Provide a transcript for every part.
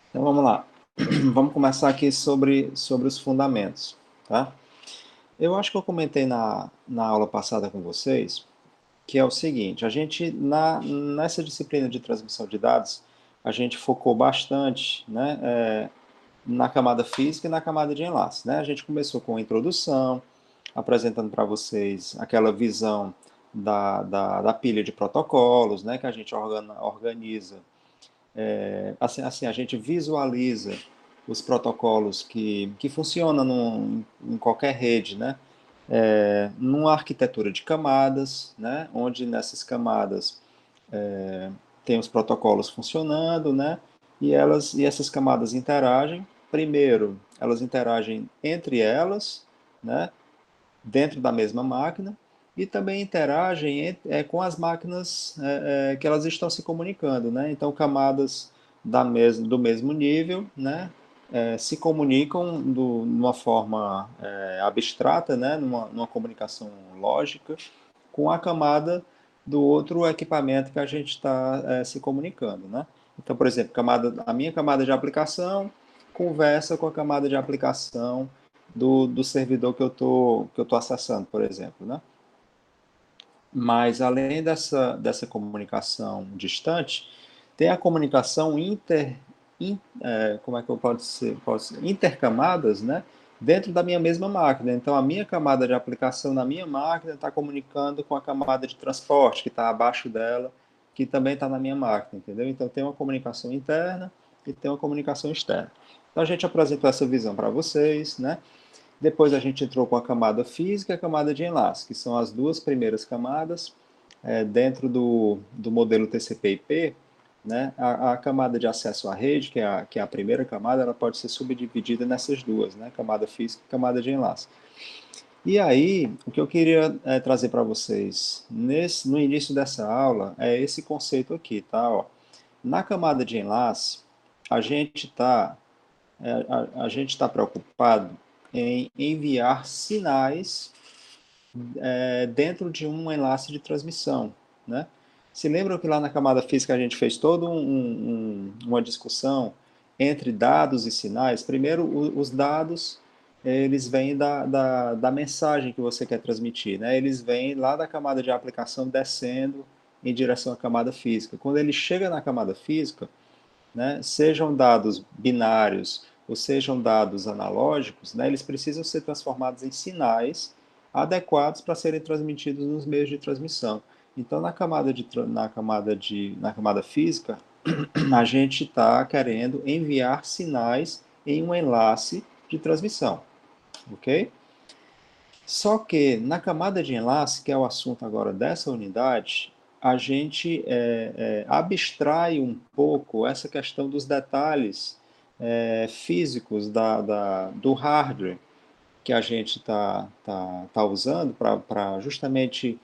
Então vamos lá. Vamos começar aqui sobre os fundamentos, tá? Eu acho que eu comentei na aula passada com vocês que é o seguinte, a gente nessa disciplina de transmissão de dados, a gente focou bastante, né, na camada física e na camada de enlace, né? A gente começou com a introdução, apresentando para vocês aquela visão da pilha de protocolos, né, que a gente organiza assim, a gente visualiza os protocolos que funcionam em qualquer rede, né? Numa arquitetura de camadas, né? Onde nessas camadas tem os protocolos funcionando, né? E essas camadas interagem. Primeiro, elas interagem entre elas, né? Dentro da mesma máquina e também interagem com as máquinas que elas estão se comunicando, né? Então, camadas do mesmo nível, né? Se comunicam numa forma abstrata, né? Numa comunicação lógica, com a camada do outro equipamento que a gente está se comunicando, né? Então, por exemplo, a minha camada de aplicação conversa com a camada de aplicação do servidor que eu tô acessando, por exemplo, né? Mas além dessa comunicação distante, tem a comunicação como é que eu posso ser, intercamadas, né? Dentro da minha mesma máquina. Então, a minha camada de aplicação na minha máquina está comunicando com a camada de transporte que está abaixo dela, que também está na minha máquina, entendeu? Então, tem uma comunicação interna e tem uma comunicação externa. Então, a gente apresentou essa visão para vocês, né? Depois a gente entrou com a camada física e a camada de enlace, que são as duas primeiras camadas dentro do modelo TCP/IP. Né? A camada de acesso à rede, que é a primeira camada, ela pode ser subdividida nessas duas, né? Camada física e camada de enlace. E aí, o que eu queria trazer para vocês no início dessa aula é esse conceito aqui, tá? Ó, na camada de enlace, a gente está a gente está preocupado em enviar sinais dentro de um enlace de transmissão, né? Se lembram que lá na camada física a gente fez toda uma discussão entre dados e sinais? Primeiro, os dados, eles vêm da mensagem que você quer transmitir, né? Eles vêm lá da camada de aplicação descendo em direção à camada física. Quando ele chega na camada física, né, sejam dados binários ou sejam dados analógicos, né, eles precisam ser transformados em sinais adequados para serem transmitidos nos meios de transmissão. Então, na camada física, a gente está querendo enviar sinais em um enlace de transmissão, ok? Só que na camada de enlace, que é o assunto agora dessa unidade, a gente abstrai um pouco essa questão dos detalhes físicos do hardware que a gente tá usando para justamente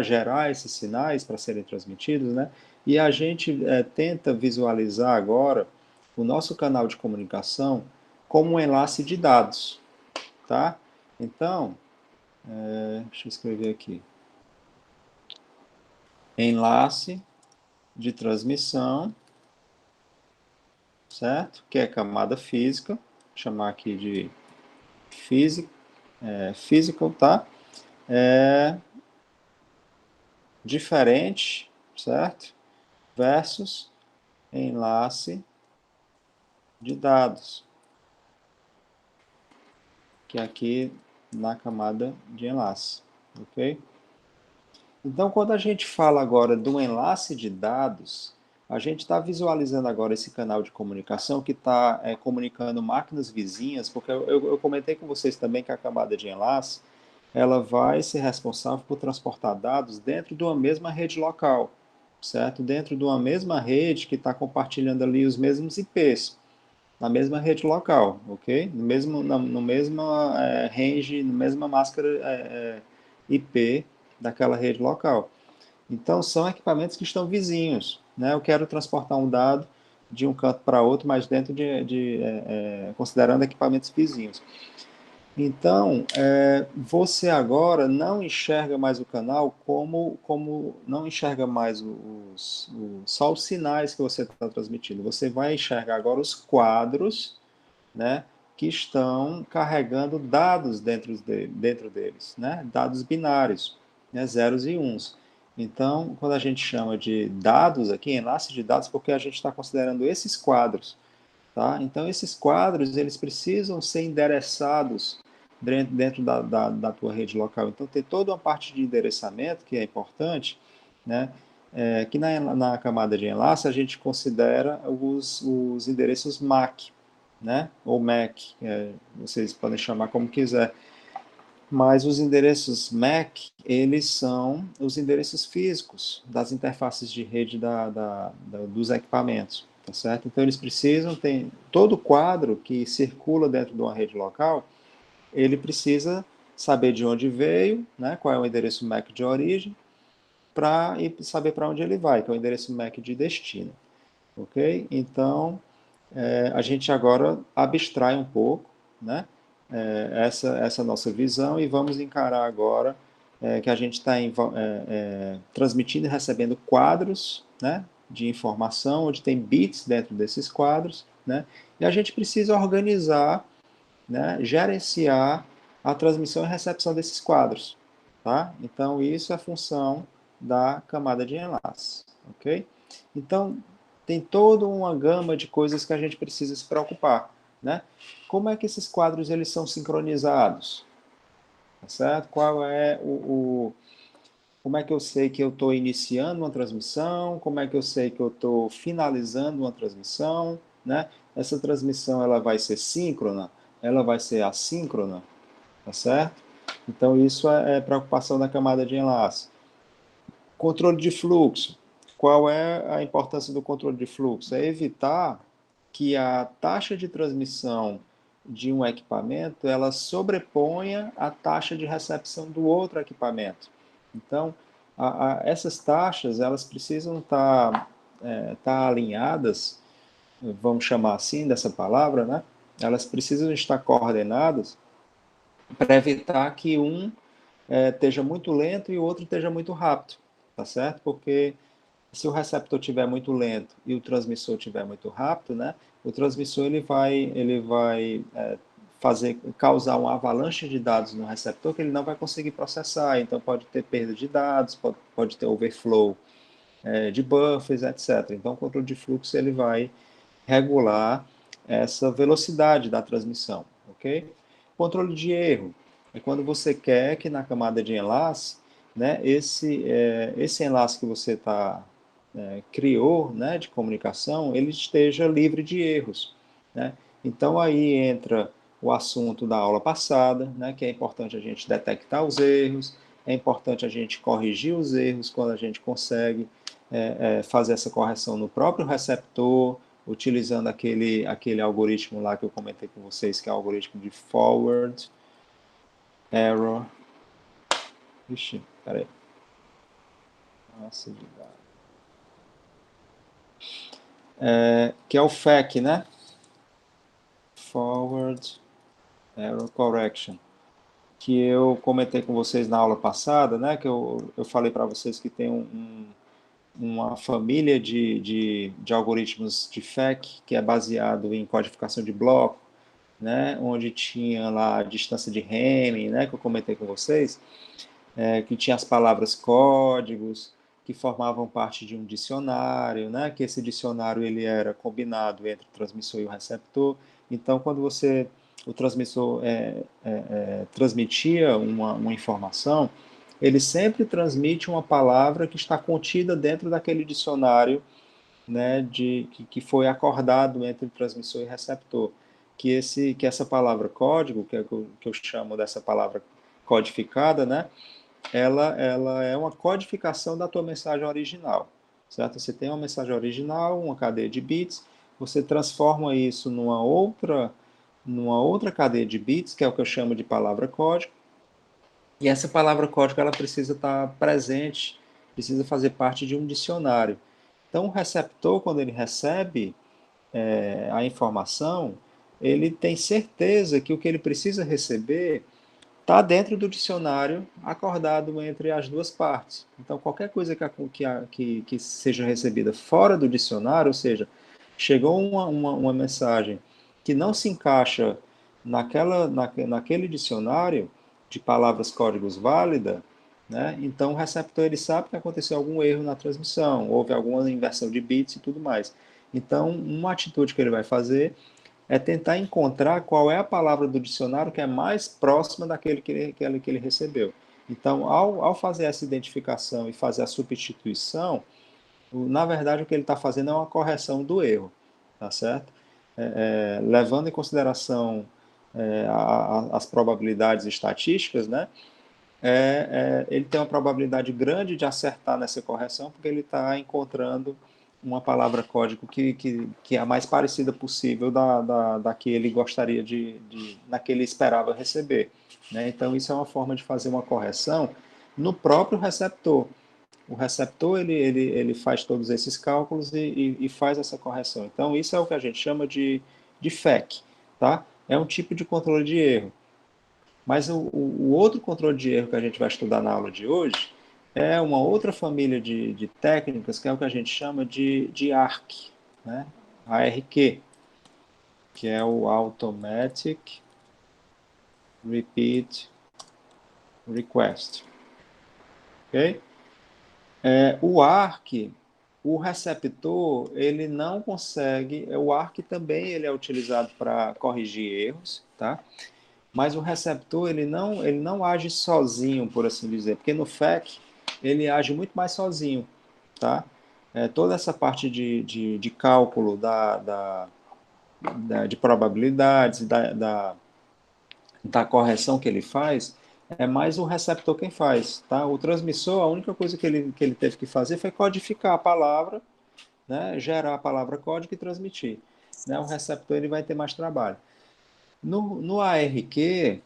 gerar esses sinais para serem transmitidos, né? E a gente tenta visualizar agora o nosso canal de comunicação como um enlace de dados, tá? Então, deixa eu escrever aqui. Enlace de transmissão, certo? Que é camada física, vou chamar aqui de physical, tá? É diferente, certo? Versus enlace de dados, que é aqui na camada de enlace, ok? Então, quando a gente fala agora de um enlace de dados, a gente está visualizando agora esse canal de comunicação que está comunicando máquinas vizinhas, porque eu comentei com vocês também que a camada de enlace ela vai ser responsável por transportar dados dentro de uma mesma rede local, certo? Dentro de uma mesma rede que está compartilhando ali os mesmos IPs, na mesma rede local, ok? No mesmo range, na mesma máscara IP daquela rede local. Então, são equipamentos que estão vizinhos. Né? Eu quero transportar um dado de um canto para outro, mas dentro considerando equipamentos vizinhos. Então, você agora não enxerga mais o canal como não enxerga mais só os sinais que você está transmitindo. Você vai enxergar agora os quadros, né, que estão carregando dados dentro deles, né, dados binários, né, zeros e uns. Então, quando a gente chama de dados aqui, enlace de dados, porque a gente está considerando esses quadros. Tá? Então, esses quadros, eles precisam ser endereçados dentro da tua rede local. Então, tem toda uma parte de endereçamento que é importante, né? Que na camada de enlace a gente considera os endereços MAC, né? Ou MAC, vocês podem chamar como quiser. Mas os endereços MAC, eles são os endereços físicos das interfaces de rede dos equipamentos, tá certo? Então eles precisam ter todo o quadro que circula dentro de uma rede local, ele precisa saber de onde veio, né, qual é o endereço MAC de origem, para saber para onde ele vai, que é o endereço MAC de destino, ok? Então a gente agora abstrai um pouco, né, essa nossa visão e vamos encarar agora que a gente está transmitindo e recebendo quadros, né, de informação, onde tem bits dentro desses quadros, né, e a gente precisa organizar, né, gerenciar a transmissão e recepção desses quadros. Tá? Então, isso é função da camada de enlace. Ok? Então, tem toda uma gama de coisas que a gente precisa se preocupar. Né? Como é que esses quadros eles são sincronizados? Tá certo? Como é que eu sei que eu estou iniciando uma transmissão? Como é que eu sei que eu estou finalizando uma transmissão? Né? Essa transmissão ela vai ser síncrona? Ela vai ser assíncrona? Tá certo? Então, isso é preocupação da camada de enlace. Controle de fluxo. Qual é a importância do controle de fluxo? É evitar que a taxa de transmissão de um equipamento ela sobreponha a taxa de recepção do outro equipamento. Então, essas taxas elas precisam estar alinhadas, vamos chamar assim dessa palavra, né? Elas precisam estar coordenadas para evitar que um esteja muito lento e o outro esteja muito rápido, tá certo? Porque se o receptor estiver muito lento e o transmissor estiver muito rápido, né? O transmissor ele vai causar uma avalanche de dados no receptor que ele não vai conseguir processar. Então pode ter perda de dados, pode ter overflow de buffers, etc. Então o controle de fluxo ele vai regular essa velocidade da transmissão, ok? Controle de erro é quando você quer que na camada de enlace, né, esse enlace que você criou, né, de comunicação, ele esteja livre de erros, né? Então aí entra o assunto da aula passada, né, que é importante a gente detectar os erros, é importante a gente corrigir os erros quando a gente consegue fazer essa correção no próprio receptor, utilizando aquele algoritmo lá que eu comentei com vocês, que é o algoritmo de forward error. Ixi, peraí. Nossa, que é o FAC, né? Forward Error Correction. Que eu comentei com vocês na aula passada, né? Que eu falei para vocês que tem uma família de algoritmos de FAC que é baseado em codificação de bloco, né, onde tinha lá a distância de Hamming, né, que eu comentei com vocês, que tinha as palavras códigos, que formavam parte de um dicionário, né, que esse dicionário ele era combinado entre o transmissor e o receptor. Então, quando o transmissor transmitia uma informação, ele sempre transmite uma palavra que está contida dentro daquele dicionário, né, que foi acordado entre o transmissor e receptor. Que essa palavra código, que eu chamo dessa palavra codificada, né, ela é uma codificação da tua mensagem original, certo? Você tem uma mensagem original, uma cadeia de bits, você transforma isso numa outra cadeia de bits, que é o que eu chamo de palavra código, e essa palavra código ela precisa estar presente, precisa fazer parte de um dicionário. Então, o receptor, quando ele recebe a informação, ele tem certeza que o que ele precisa receber está dentro do dicionário acordado entre as duas partes. Então, qualquer coisa que seja recebida fora do dicionário, ou seja, chegou uma mensagem que não se encaixa naquele dicionário de palavras códigos válida, né? Então o receptor ele sabe que aconteceu algum erro na transmissão, houve alguma inversão de bits e tudo mais. Então, uma atitude que ele vai fazer é tentar encontrar qual é a palavra do dicionário que é mais próxima daquele que ele recebeu. Então, ao fazer essa identificação e fazer a substituição, na verdade o que ele está fazendo é uma correção do erro, tá certo? Levando em consideração as probabilidades estatísticas, né? Ele tem uma probabilidade grande de acertar nessa correção, porque ele está encontrando uma palavra código que é a mais parecida possível da que ele gostaria da que ele esperava receber. Né? Então, isso é uma forma de fazer uma correção no próprio receptor. O receptor ele faz todos esses cálculos e faz essa correção. Então, isso é o que a gente chama de FEC. Tá? É um tipo de controle de erro. Mas o outro controle de erro que a gente vai estudar na aula de hoje é uma outra família de técnicas, que é o que a gente chama de ARQ, né? ARQ, que é o Automatic Repeat Request. Okay? O ARQ, o receptor, ele não consegue. O ARQ também ele é utilizado para corrigir erros, tá? Mas o receptor ele não age sozinho, por assim dizer, porque no FEC ele age muito mais sozinho, tá? Toda essa parte de cálculo de probabilidades, da correção que ele faz, é mais o receptor quem faz, tá? O transmissor, a única coisa que ele teve que fazer foi codificar a palavra, né? Gerar a palavra código e transmitir. Né? O receptor ele vai ter mais trabalho. No ARQ,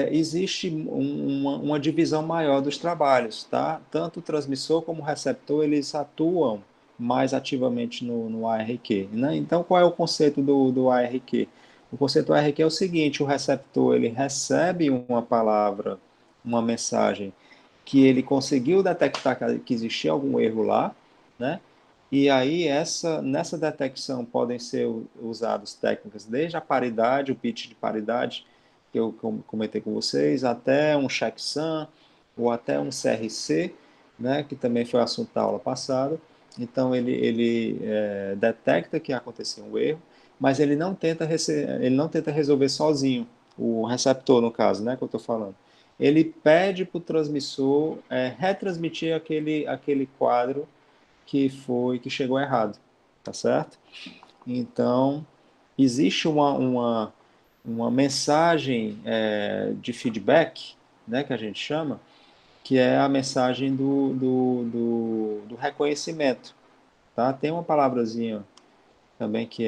existe uma divisão maior dos trabalhos, tá? Tanto o transmissor como o receptor, eles atuam mais ativamente no ARQ, né? Então, qual é o conceito do ARQ? O conceito do ARQ é o seguinte, o receptor, ele recebe uma palavra, uma mensagem, que ele conseguiu detectar que existia algum erro lá, né? E aí, nessa detecção podem ser usadas técnicas desde a paridade, o pitch de paridade, que eu comentei com vocês, até um checksum, ou até um CRC, né, que também foi assunto da aula passada. Então, ele detecta que aconteceu um erro, mas ele não tenta resolver sozinho, o receptor, no caso, né, que eu estou falando. Ele pede para o transmissor retransmitir aquele quadro que chegou errado, tá certo? Então, existe uma mensagem de feedback, né, que a gente chama, que é a mensagem do reconhecimento, tá? Tem uma palavrazinha também que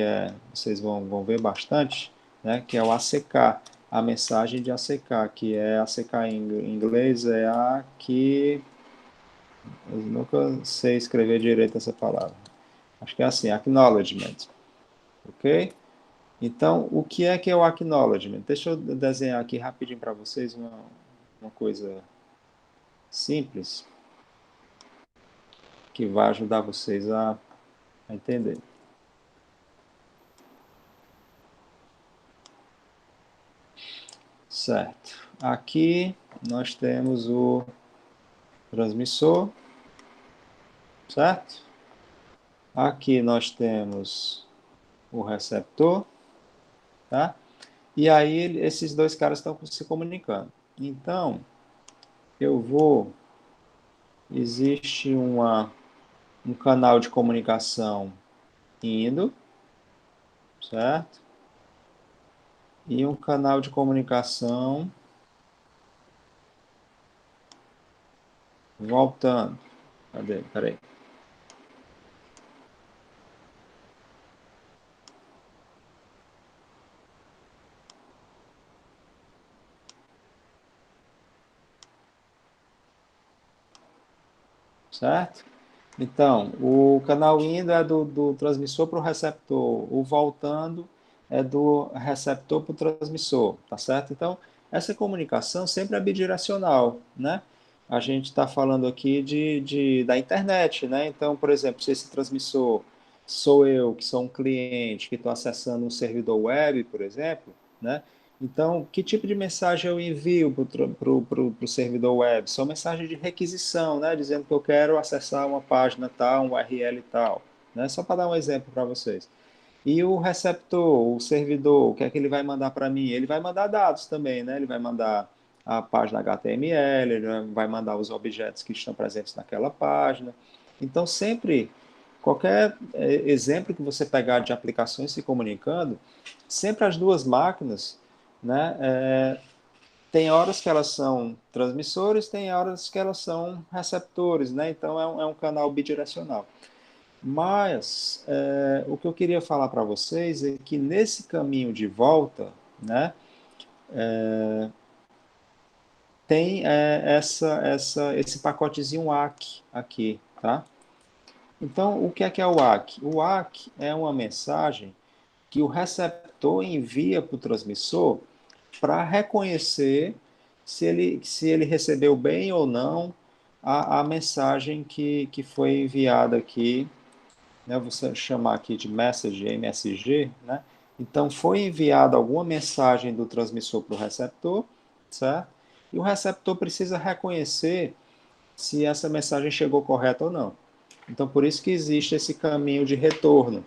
vocês vão ver bastante, né, que é o ACK, a mensagem de ACK, que é ACK em inglês, é a que eu nunca sei escrever direito essa palavra. Acho que é assim, acknowledgement, ok? Então, o que é o acknowledgement? Deixa eu desenhar aqui rapidinho para vocês uma coisa simples que vai ajudar vocês a entender. Certo. Aqui nós temos o transmissor, certo? Aqui nós temos o receptor, tá? E aí esses dois caras estão se comunicando. Então, existe um canal de comunicação indo, certo? E um canal de comunicação voltando. Cadê? Peraí. Certo? Então, o canal indo é do transmissor para o receptor. O voltando é do receptor para o transmissor, tá certo? Então, essa comunicação sempre é bidirecional, né? A gente está falando aqui da internet, né? Então, por exemplo, se esse transmissor sou eu, que sou um cliente, que estou acessando um servidor web, por exemplo, né? Então, que tipo de mensagem eu envio para o servidor web? São mensagens de requisição, né? Dizendo que eu quero acessar uma página tal, um URL tal, né? Só para dar um exemplo para vocês. E o receptor, o servidor, o que é que ele vai mandar para mim? Ele vai mandar dados também, né? Ele vai mandar a página HTML, ele vai mandar os objetos que estão presentes naquela página. Então, sempre, qualquer exemplo que você pegar de aplicações se comunicando, sempre as duas máquinas, né? Tem horas que elas são transmissores, tem horas que elas são receptores, né? Então, é um canal bidirecional. Mas o que eu queria falar para vocês é que nesse caminho de volta, né, tem esse pacotezinho ACK aqui, tá? Então, o que é o ACK? O ACK é uma mensagem que o receptor envia para o transmissor para reconhecer se ele recebeu bem ou não a mensagem que foi enviada aqui, né, você chamar aqui de message, MSG, né? Então, foi enviada alguma mensagem do transmissor para o receptor, certo? E o receptor precisa reconhecer se essa mensagem chegou correta ou não. Então, por isso que existe esse caminho de retorno,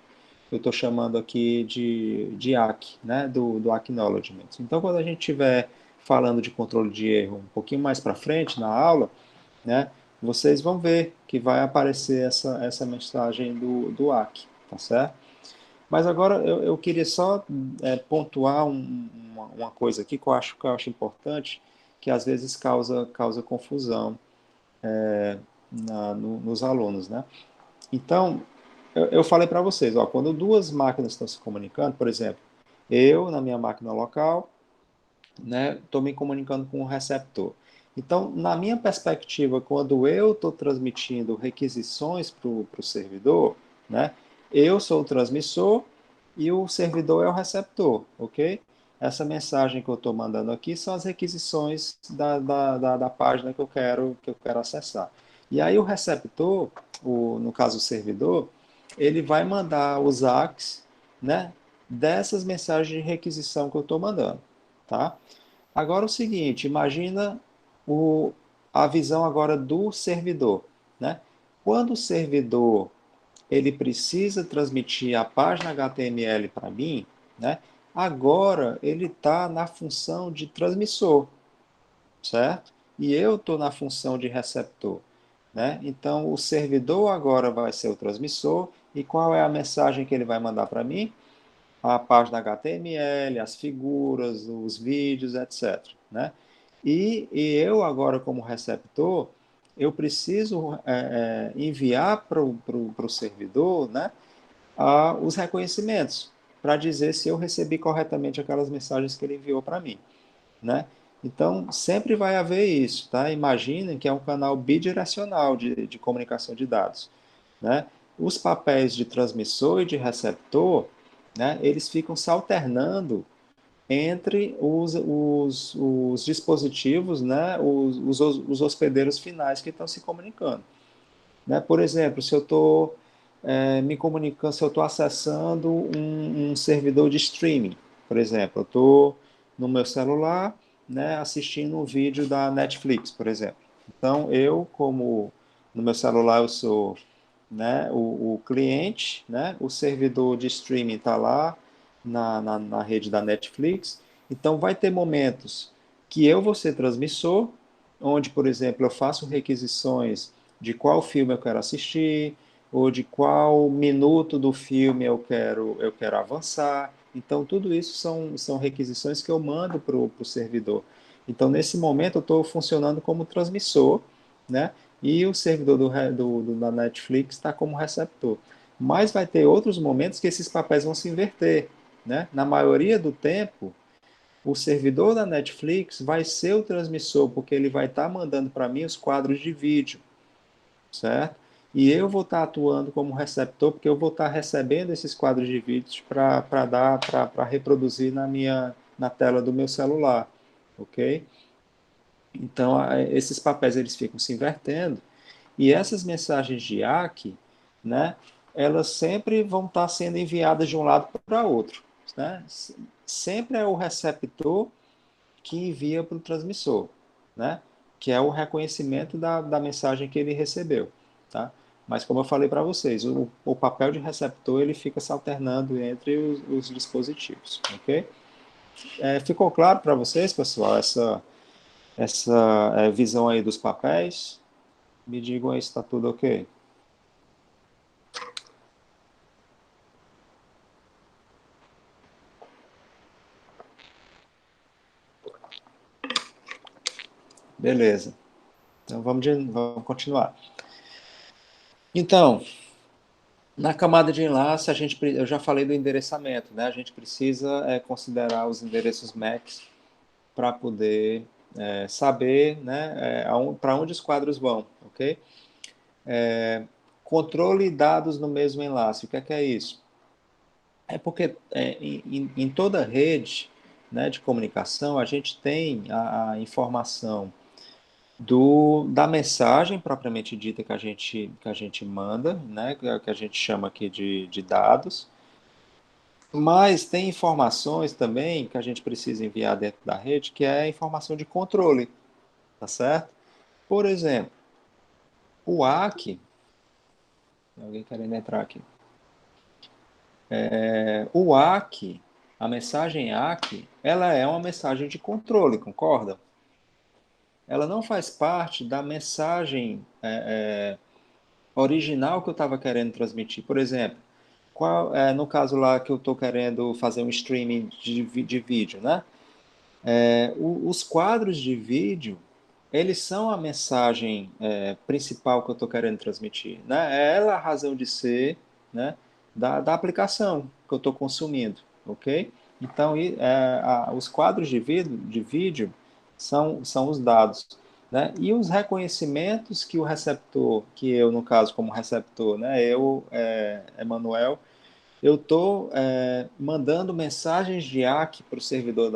que eu estou chamando aqui de ACK, né? do Acknowledgement. Então, quando a gente estiver falando de controle de erro um pouquinho mais para frente na aula, né? Vocês vão ver que vai aparecer essa mensagem do AC, tá certo? Mas agora eu queria só pontuar uma coisa aqui que eu acho importante, que às vezes causa confusão nos alunos, né? Então, eu falei para vocês, ó, quando duas máquinas estão se comunicando, por exemplo, eu na minha máquina local, né, estou me comunicando com o receptor. Então, na minha perspectiva, quando eu estou transmitindo requisições para o servidor, né, eu sou o transmissor e o servidor é o receptor, ok? Essa mensagem que eu estou mandando aqui são as requisições da página que eu quero acessar. E aí o receptor, no caso o servidor, ele vai mandar os ACKs, né, dessas mensagens de requisição que eu estou mandando, tá? Agora o seguinte, imagina o, a visão agora do servidor, né? Quando o servidor ele precisa transmitir a página HTML para mim, né? Agora ele está na função de transmissor, certo? E eu estou na função de receptor, né? Então o servidor agora vai ser o transmissor e qual é a mensagem que ele vai mandar para mim? A página HTML, as figuras, os vídeos, etc. Né? E eu agora, como receptor, eu preciso enviar para o servidor, né, os reconhecimentos, para dizer se eu recebi corretamente aquelas mensagens que ele enviou para mim. Né? Então, sempre vai haver isso. Tá? Imaginem que é um canal bidirecional de comunicação de dados. Né? Os papéis de transmissor e de receptor, né, eles ficam se alternando entre os dispositivos, né, os hospedeiros finais que estão se comunicando. Né? Por exemplo, se eu estou me comunicando, se eu estou acessando um servidor de streaming, por exemplo, eu estou no meu celular, né, assistindo um vídeo da Netflix, por exemplo. Então, eu, como no meu celular eu sou, né, o cliente, né, o servidor de streaming está lá na rede da Netflix. Então, vai ter momentos que eu vou ser transmissor, onde, por exemplo, eu faço requisições de qual filme eu quero assistir, ou de qual minuto do filme eu quero avançar. Então, tudo isso são requisições que eu mando para o servidor. Então, nesse momento, eu estou funcionando como transmissor, né? E o servidor da Netflix está como receptor. Mas vai ter outros momentos que esses papéis vão se inverter, né? Na maioria do tempo, o servidor da Netflix vai ser o transmissor, porque ele vai estar mandando para mim os quadros de vídeo, certo? E eu vou estar atuando como receptor, porque eu vou estar recebendo esses quadros de vídeos para reproduzir na tela do meu celular, ok? Então, esses papéis eles ficam se invertendo e essas mensagens de IAC, né, elas sempre vão estar sendo enviadas de um lado para outro, né? Sempre é o receptor que envia para o transmissor, né? Que é o reconhecimento da mensagem que ele recebeu, tá? Mas como eu falei para vocês, o papel de receptor ele fica se alternando entre os dispositivos, ok? Ficou claro para vocês, pessoal, essa visão aí dos papéis? Me digam aí se está tudo ok. Beleza. Então vamos continuar. Então, na camada de enlace, eu já falei do endereçamento, né? A gente precisa considerar os endereços MAC para poder saber, né, para onde os quadros vão, ok? Controle dados no mesmo enlace. O que é isso? É porque em toda rede, né, de comunicação a gente tem a informação da mensagem propriamente dita que a gente manda, né, que a gente chama aqui de dados, mas tem informações também que a gente precisa enviar dentro da rede, que é informação de controle, tá certo? Por exemplo, o ACK, alguém querendo entrar aqui, o ACK, a mensagem ACK, ela é uma mensagem de controle, concorda? Ela não faz parte da mensagem original que eu estava querendo transmitir. Por exemplo, no caso lá que eu estou querendo fazer um streaming de vídeo, né? Os quadros de vídeo, eles são a mensagem principal que eu estou querendo transmitir, né? É ela a razão de ser, né, da aplicação que eu estou consumindo, ok? Então, os quadros de vídeo são os dados, né? E os reconhecimentos que o receptor, que eu, no caso, como receptor, né, Emanuel, eu estou mandando mensagens de ACK para o servidor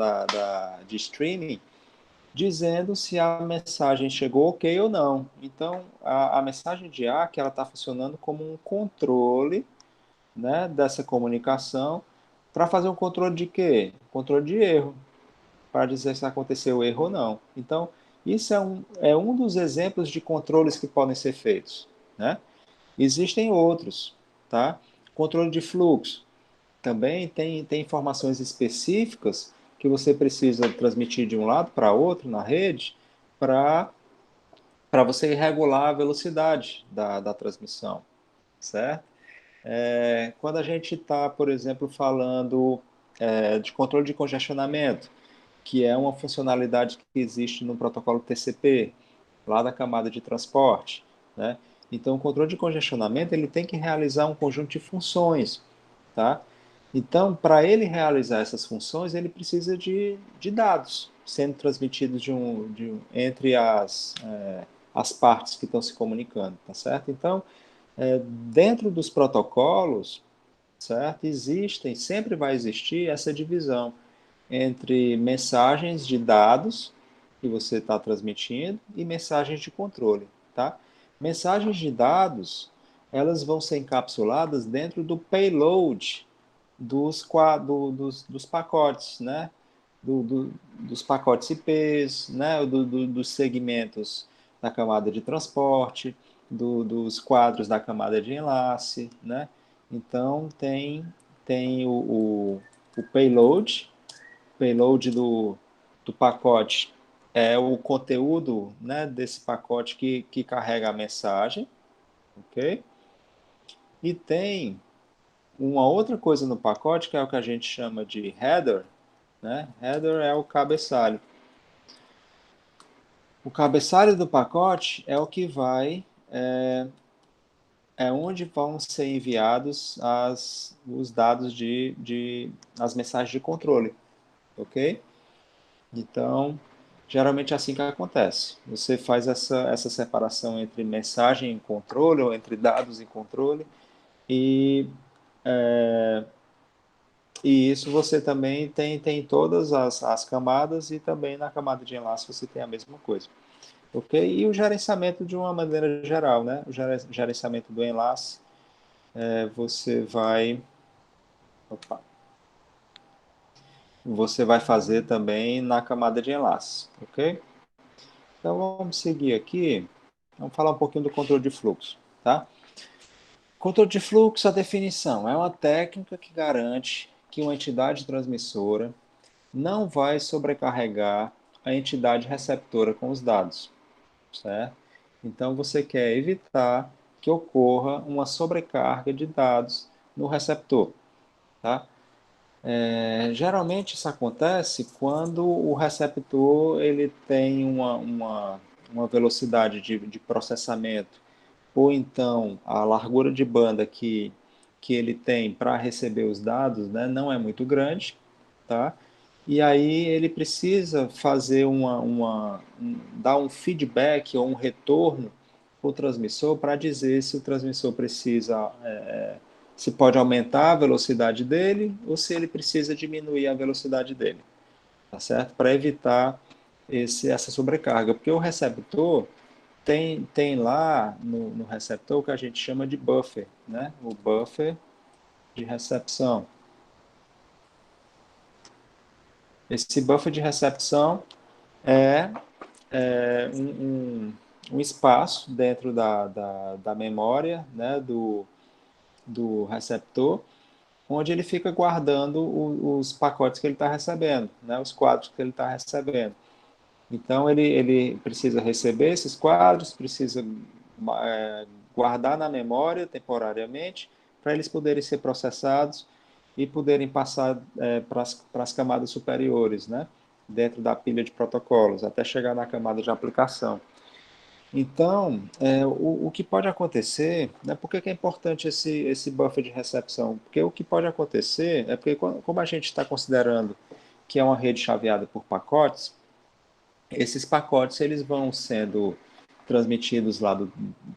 de streaming, dizendo se a mensagem chegou ok ou não. Então, a mensagem de ACK está funcionando como um controle, né, dessa comunicação, para fazer um controle de quê? Controle de erro, para dizer se aconteceu erro ou não. Então, isso é um dos exemplos de controles que podem ser feitos, né? Existem outros, tá? Controle de fluxo. Também tem informações específicas que você precisa transmitir de um lado para outro na rede para você regular a velocidade da transmissão, certo? Quando a gente está, por exemplo, falando de controle de congestionamento, que é uma funcionalidade que existe no protocolo TCP, lá da camada de transporte, né? Então, o controle de congestionamento ele tem que realizar um conjunto de funções, tá? Então, para ele realizar essas funções, ele precisa de dados sendo transmitidos entre as partes que estão se comunicando, tá certo? Então, dentro dos protocolos, certo? Sempre vai existir essa divisão entre mensagens de dados que você está transmitindo e mensagens de controle, tá? Mensagens de dados, elas vão ser encapsuladas dentro do payload dos pacotes, né? Dos pacotes IPs, né? Dos segmentos da camada de transporte, dos quadros da camada de enlace, né? Então, tem o payload do pacote é o conteúdo, né, desse pacote que carrega a mensagem, ok? E tem uma outra coisa no pacote que é o que a gente chama de header, né? Header é o cabeçalho. O cabeçalho do pacote é o que é onde vão ser enviados os dados as mensagens de controle, ok? Então, Geralmente é assim que acontece. Você faz essa separação entre mensagem em controle, ou entre dados em controle, e, e isso você também tem em todas as camadas, e também na camada de enlace você tem a mesma coisa. Ok? E o gerenciamento de uma maneira geral, né? O gerenciamento do enlace, você vai, opa, você vai fazer também na camada de enlace, ok? Então vamos seguir aqui, vamos falar um pouquinho do controle de fluxo, tá? Controle de fluxo, a definição, é uma técnica que garante que uma entidade transmissora não vai sobrecarregar a entidade receptora com os dados, certo? Então você quer evitar que ocorra uma sobrecarga de dados no receptor, tá? Geralmente isso acontece quando o receptor ele tem uma velocidade de processamento, ou então a largura de banda que ele tem para receber os dados, né, não é muito grande, tá? E aí ele precisa fazer dar um feedback ou um retorno para o transmissor para dizer se o transmissor precisa, se pode aumentar a velocidade dele ou se ele precisa diminuir a velocidade dele, tá certo? Para evitar essa sobrecarga, porque o receptor tem lá no receptor o que a gente chama de buffer, né? O buffer de recepção. Esse buffer de recepção é, um espaço dentro da memória, né, do receptor, onde ele fica guardando os pacotes que ele está recebendo, né, os quadros que ele está recebendo. Então, ele precisa receber esses quadros, precisa guardar na memória temporariamente, para eles poderem ser processados e poderem passar para as camadas superiores, né? Dentro da pilha de protocolos, até chegar na camada de aplicação. Então, o que pode acontecer, né, por que é importante esse buffer de recepção? Porque o que pode acontecer é porque, como a gente está considerando que é uma rede chaveada por pacotes, esses pacotes eles vão sendo transmitidos lá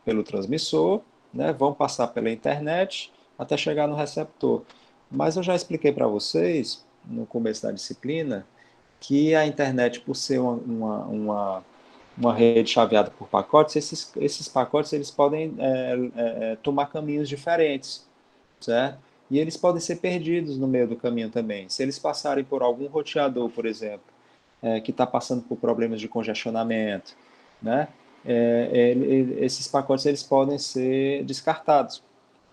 pelo transmissor, né, vão passar pela internet até chegar no receptor. Mas eu já expliquei para vocês, no começo da disciplina, que a internet, por ser uma rede chaveada por pacotes, esses pacotes eles podem tomar caminhos diferentes, certo? E eles podem ser perdidos no meio do caminho também. Se eles passarem por algum roteador, por exemplo, que está passando por problemas de congestionamento, né? Esses pacotes eles podem ser descartados,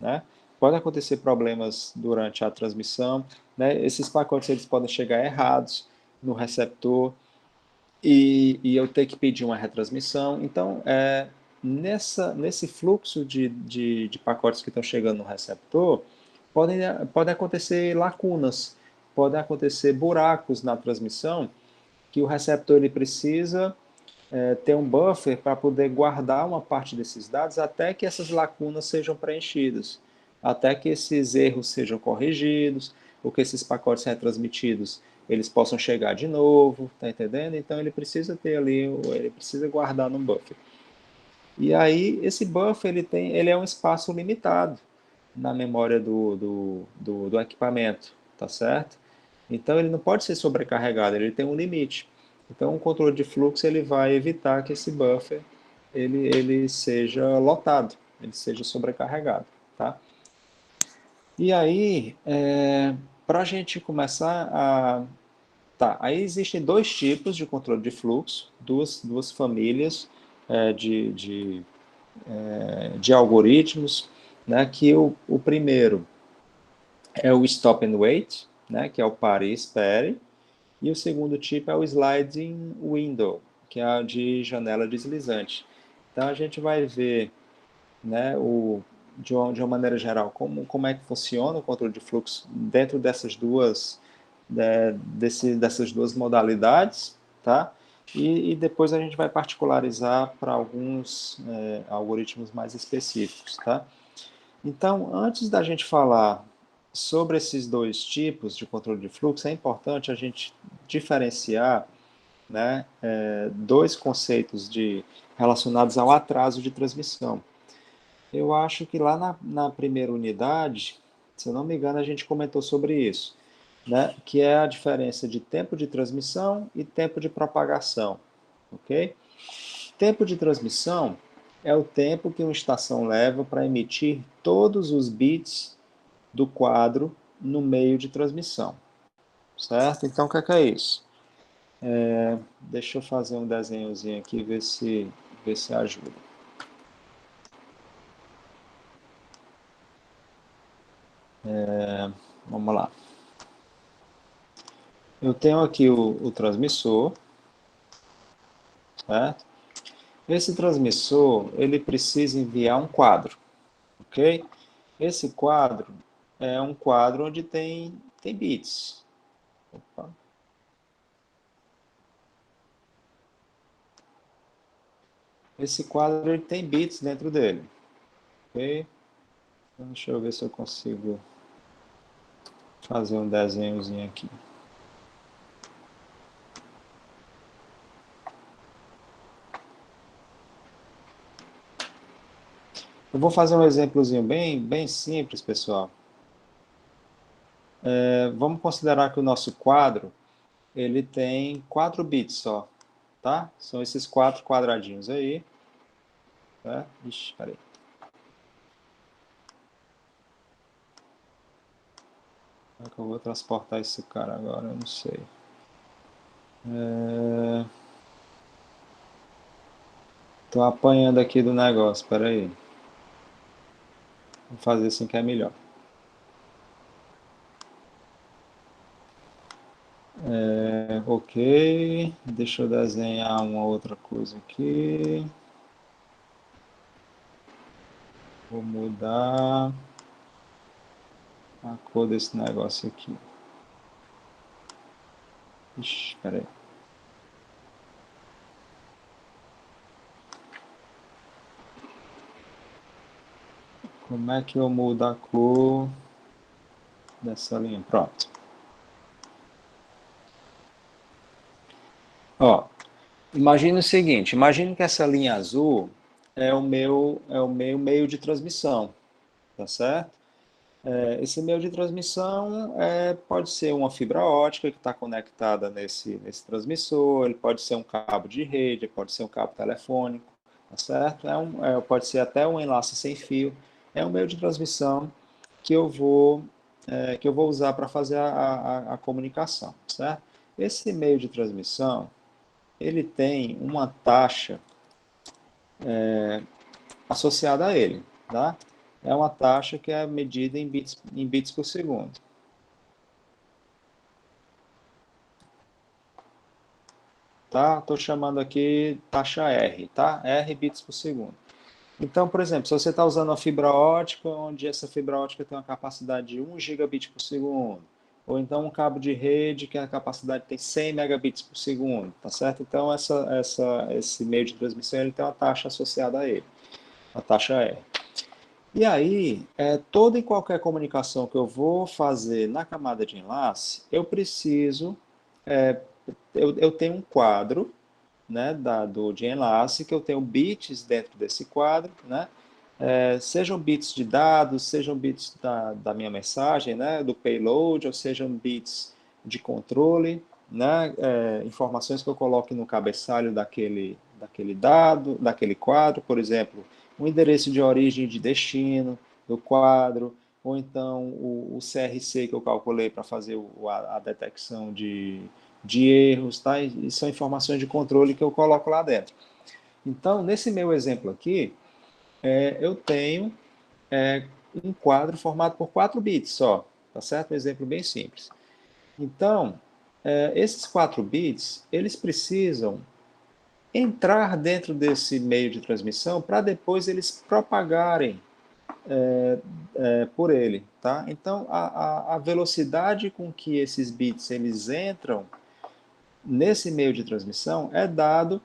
né? Podem acontecer problemas durante a transmissão, né? Esses pacotes eles podem chegar errados no receptor e eu ter que pedir uma retransmissão. Então, nesse fluxo de pacotes que estão chegando no receptor, podem acontecer lacunas, podem acontecer buracos na transmissão que o receptor ele precisa ter um buffer para poder guardar uma parte desses dados até que essas lacunas sejam preenchidas, até que esses erros sejam corrigidos, ou que esses pacotes retransmitidos eles possam chegar de novo, tá entendendo? Então ele precisa ter ali, ele precisa guardar num buffer. E aí esse buffer ele é um espaço limitado na memória do equipamento, tá certo? Então ele não pode ser sobrecarregado, ele tem um limite. Então o controle de fluxo ele vai evitar que esse buffer ele seja lotado, ele seja sobrecarregado, tá? E aí, para a gente começar a... Tá, aí existem dois tipos de controle de fluxo, duas famílias de algoritmos, né, que o primeiro é o stop and wait, né, que é o pare e espere, e o segundo tipo é o sliding window, que é a de janela deslizante. Então a gente vai ver, né, de uma maneira geral como é que funciona o controle de fluxo dentro dessas duas modalidades, tá? E depois a gente vai particularizar para alguns algoritmos mais específicos, tá? Então, antes da gente falar sobre esses dois tipos de controle de fluxo, é importante a gente diferenciar né, dois conceitos relacionados ao atraso de transmissão. Eu acho que lá na primeira unidade, se eu não me engano, a gente comentou sobre isso, né, que é a diferença de tempo de transmissão e tempo de propagação, ok? Tempo de transmissão é o tempo que uma estação leva para emitir todos os bits do quadro no meio de transmissão, certo? Então, o que é isso? Deixa eu fazer um desenhozinho aqui, ver se ajuda. Vamos lá. Eu tenho aqui o transmissor, certo? Esse transmissor, ele precisa enviar um quadro, ok? Esse quadro é um quadro onde tem bits. Opa. Esse quadro ele tem bits dentro dele, ok? Então, deixa eu ver se eu consigo fazer um desenhozinho aqui. Eu vou fazer um exemplozinho bem simples, pessoal. Vamos considerar que o nosso quadro ele tem 4 bits só, tá? São esses 4 quadradinhos aí. Tá? Ixi, peraí. Como é que eu vou transportar esse cara agora? Eu não sei. Tô apanhando aqui do negócio, peraí. Vou fazer assim que é melhor. Ok, deixa eu desenhar uma outra coisa aqui. Vou mudar a cor desse negócio aqui. Ixi, peraí. Como é que eu mudo a cor dessa linha? Pronto. Ó, imagine o seguinte, imagine que essa linha azul é o meu meio de transmissão, tá certo? Esse meio de transmissão pode ser uma fibra ótica que está conectada nesse transmissor, ele pode ser um cabo de rede, pode ser um cabo telefônico, tá certo? Pode ser até um enlace sem fio. É um meio de transmissão que eu vou usar para fazer a comunicação, certo? Esse meio de transmissão, ele tem uma taxa associada a ele, tá? É uma taxa que é medida em bits por segundo. Tá? Estou chamando aqui taxa R, tá? R bits por segundo. Então, por exemplo, se você está usando uma fibra ótica, onde essa fibra ótica tem uma capacidade de 1 gigabit por segundo, ou então um cabo de rede que a capacidade tem 100 megabits por segundo, tá certo? Então, esse meio de transmissão ele tem uma taxa associada a ele, a taxa R. E aí, toda e qualquer comunicação que eu vou fazer na camada de enlace, eu preciso, é, eu tenho um quadro, né, de enlace, que eu tenho bits dentro desse quadro, né, sejam bits de dados, sejam bits da minha mensagem, né, do payload, ou sejam bits de controle, né, informações que eu coloque no cabeçalho daquele dado, daquele quadro, por exemplo, o endereço de origem e de destino do quadro, ou então o CRC que eu calculei para fazer a detecção de erros, tá? E são informações de controle que eu coloco lá dentro. Então, nesse meu exemplo aqui, eu tenho um quadro formado por 4 bits só, tá certo? Um exemplo bem simples. Então, esses 4 bits, eles precisam entrar dentro desse meio de transmissão para depois eles propagarem por ele, tá? Então, a velocidade com que esses bits eles entram nesse meio de transmissão é dado,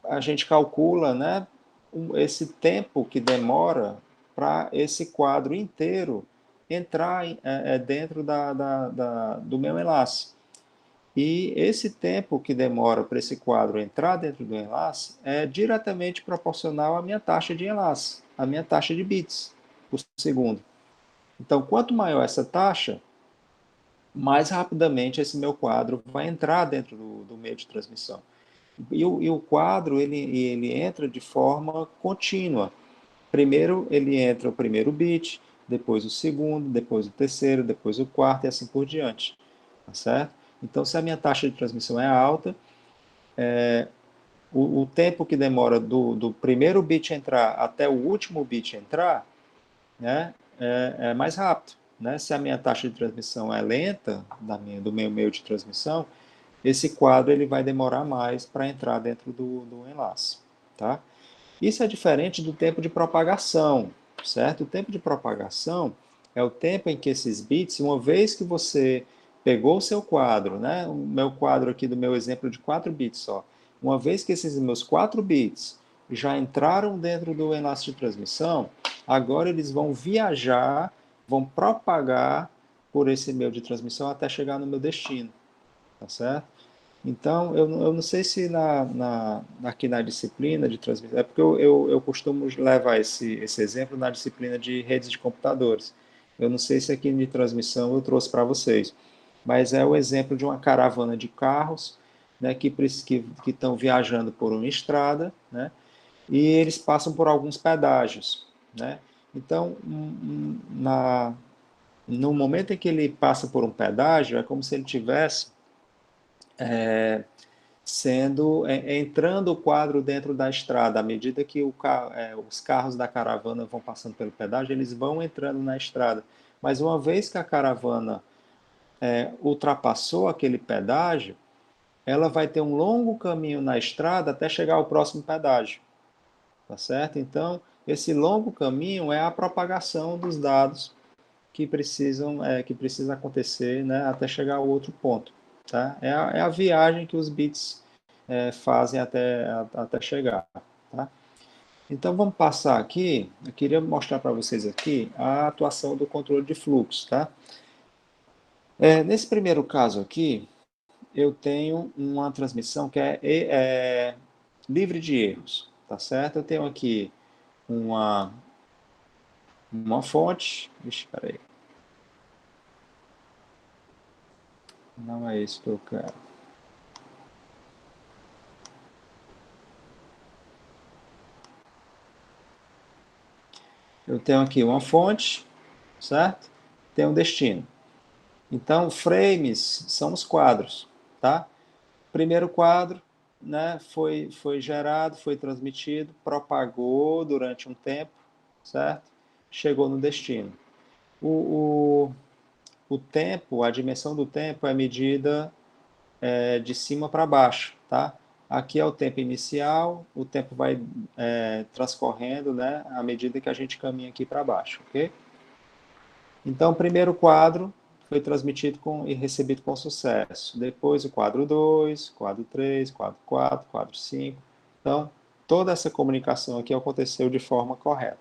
a gente calcula, né, esse tempo que demora para esse quadro inteiro entrar dentro do meu enlace. E esse tempo que demora para esse quadro entrar dentro do enlace é diretamente proporcional à minha taxa de enlace, à minha taxa de bits por segundo. Então, quanto maior essa taxa, mais rapidamente esse meu quadro vai entrar dentro do meio de transmissão. E o quadro ele entra de forma contínua. Primeiro ele entra o primeiro bit, depois o segundo, depois o terceiro, depois o quarto e assim por diante. Tá certo? Então, se a minha taxa de transmissão é alta, o tempo que demora do primeiro bit entrar até o último bit entrar, né, é mais rápido. Né? Se a minha taxa de transmissão é lenta, do meu meio de transmissão, esse quadro ele vai demorar mais para entrar dentro do enlace. Tá? Isso é diferente do tempo de propagação, certo? O tempo de propagação é o tempo em que esses bits, uma vez que você pegou o seu quadro, né? O meu quadro aqui do meu exemplo de 4 bits só. Uma vez que esses meus 4 bits já entraram dentro do enlace de transmissão, agora eles vão viajar, vão propagar por esse meio de transmissão até chegar no meu destino, tá certo? Então, eu não sei se aqui na disciplina de transmissão, é porque eu costumo levar esse exemplo na disciplina de redes de computadores. Eu não sei se aqui de transmissão eu trouxe para vocês, mas é o exemplo de uma caravana de carros, né, que estão viajando por uma estrada, né, e eles passam por alguns pedágios, né. Então, no momento em que ele passa por um pedágio, é como se ele tivesse entrando o quadro dentro da estrada. À medida que os carros da caravana vão passando pelo pedágio, eles vão entrando na estrada. Mas uma vez que a caravana ultrapassou aquele pedágio, ela vai ter um longo caminho na estrada até chegar ao próximo pedágio, tá certo? Então, esse longo caminho é a propagação dos dados que precisa acontecer, né, até chegar ao outro ponto, tá? É a viagem que os bits fazem até chegar, tá? Então vamos passar aqui. Eu queria mostrar para vocês aqui a atuação do controle de fluxo, tá? Nesse primeiro caso aqui, eu tenho uma transmissão que é livre de erros, tá certo? Eu tenho aqui uma, uma fonte. Vixe, peraí. Não é isso que eu quero. Eu tenho aqui uma fonte, certo? Tem um destino. Então, frames são os quadros, tá? Primeiro quadro, né, foi gerado, foi transmitido, propagou durante um tempo, certo? Chegou no destino. O, o tempo, a dimensão do tempo é medida de cima para baixo, tá? Aqui é o tempo inicial, o tempo vai transcorrendo, né, à medida que a gente caminha aqui para baixo, ok? Então, o primeiro quadro foi transmitido e recebido com sucesso. Depois o quadro 2, quadro 3, quadro 4, quadro 5. Então, toda essa comunicação aqui aconteceu de forma correta.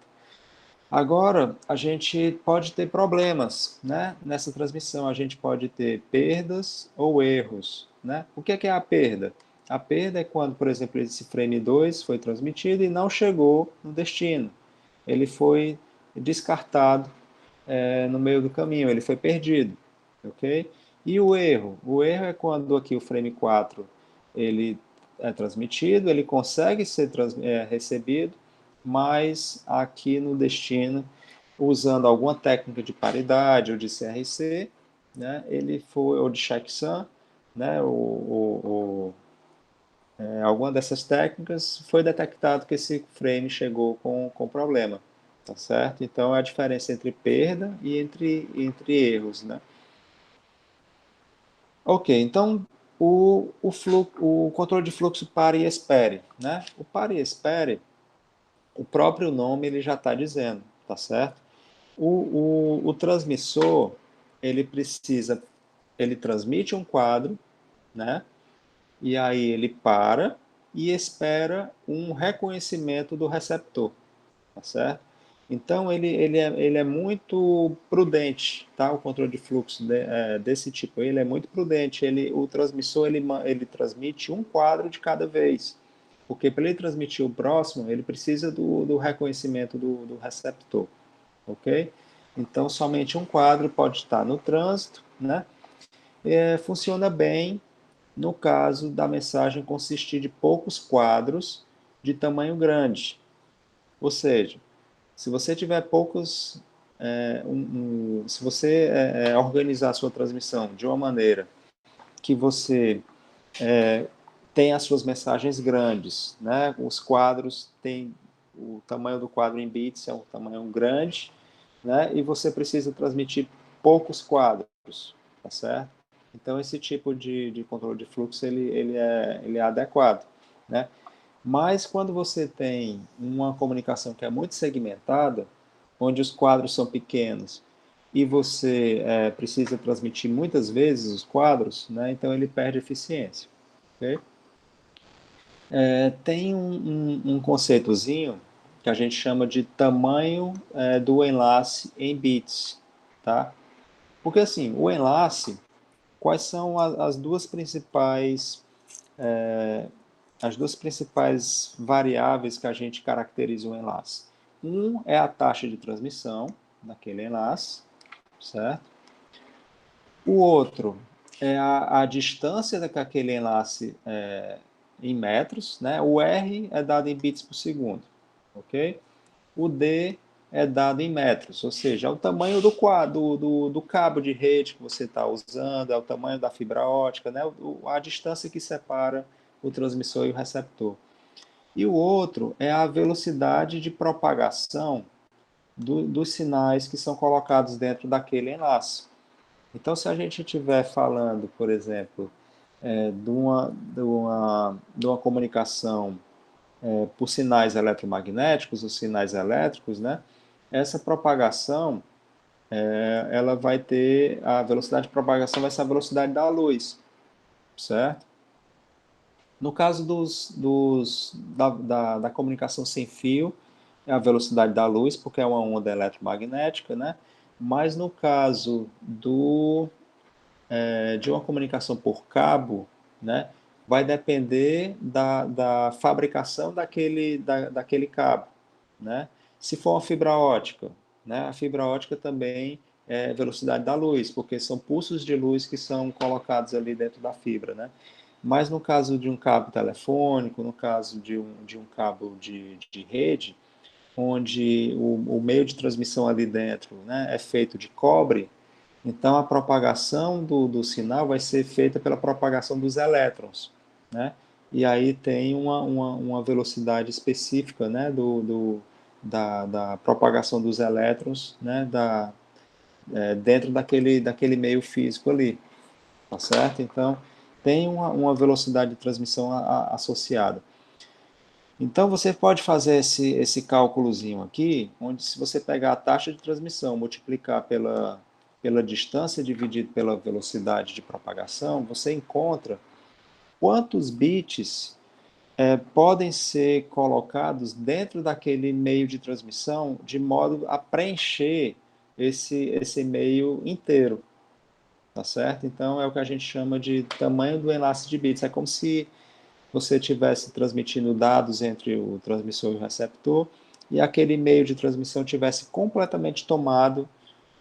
Agora, a gente pode ter problemas, né? Nessa transmissão, a gente pode ter perdas ou erros, né? O que é a perda? A perda é quando, por exemplo, esse frame 2 foi transmitido e não chegou no destino. Ele foi descartado no meio do caminho, ele foi perdido, ok? E o erro? O erro é quando aqui o frame 4 ele é transmitido, ele consegue ser recebido, mas aqui no destino, usando alguma técnica de paridade ou de CRC, né, ele foi, ou de checksum, né, alguma dessas técnicas, foi detectado que esse frame chegou com problema, tá certo? Então, é a diferença entre perda e entre erros, né? Ok, então, o controle de fluxo pare e espere, né? O pare e espere, o próprio nome ele já está dizendo, tá certo? O transmissor, ele transmite um quadro, né? E aí ele para e espera um reconhecimento do receptor, tá certo? Então, ele é muito prudente, tá? O controle de fluxo desse tipo, ele é muito prudente. O transmissor, ele transmite um quadro de cada vez. Porque para ele transmitir o próximo, ele precisa do reconhecimento do receptor, ok? Então, somente um quadro pode estar no trânsito, né? Funciona bem no caso da mensagem consistir de poucos quadros de tamanho grande. Ou seja, se você tiver poucos, se você organizar a sua transmissão de uma maneira que você tem as suas mensagens grandes, né? Os quadros têm o tamanho do quadro em bits é um tamanho grande, né? E você precisa transmitir poucos quadros, tá certo? Então esse tipo de controle de fluxo ele é adequado, né? Mas quando você tem uma comunicação que é muito segmentada, onde os quadros são pequenos e você precisa transmitir muitas vezes os quadros, né? Então ele perde eficiência. Okay? Tem um conceitozinho que a gente chama de tamanho do enlace em bits, tá? Porque assim, o enlace, quais são as duas principais variáveis que a gente caracteriza o enlace? Um é a taxa de transmissão daquele enlace, certo? O outro é a distância daquele enlace em metros, né? O R é dado em bits por segundo, ok? O D é dado em metros, ou seja, é o tamanho do quadro, do cabo de rede que você está usando, é o tamanho da fibra ótica, né? A distância que separa o transmissor e o receptor. E o outro é a velocidade de propagação dos sinais que são colocados dentro daquele enlace. Então, se a gente estiver falando, por exemplo, de uma comunicação por sinais eletromagnéticos, os sinais elétricos, né? Essa propagação, ela vai ter, a velocidade de propagação vai ser a velocidade da luz, certo? No caso da comunicação sem fio, é a velocidade da luz, porque é uma onda eletromagnética, né? Mas no caso de uma comunicação por cabo, né, vai depender da fabricação daquele cabo, né? Se for uma fibra ótica, né, a fibra ótica também é velocidade da luz, porque são pulsos de luz que são colocados ali dentro da fibra, né? Mas no caso de um cabo telefônico, no caso de um cabo de rede, onde o meio de transmissão ali dentro, né, é feito de cobre, então, a propagação do sinal vai ser feita pela propagação dos elétrons, né? E aí tem uma velocidade específica, né, da propagação dos elétrons, né, dentro daquele meio físico ali, tá certo? Então, tem uma velocidade de transmissão associada. Então, você pode fazer esse cálculozinho aqui, onde se você pegar a taxa de transmissão, multiplicar pela distância dividido pela velocidade de propagação, você encontra quantos bits podem ser colocados dentro daquele meio de transmissão de modo a preencher esse meio inteiro, tá certo? Então, é o que a gente chama de tamanho do enlace de bits. É como se você estivesse transmitindo dados entre o transmissor e o receptor, e aquele meio de transmissão tivesse completamente tomado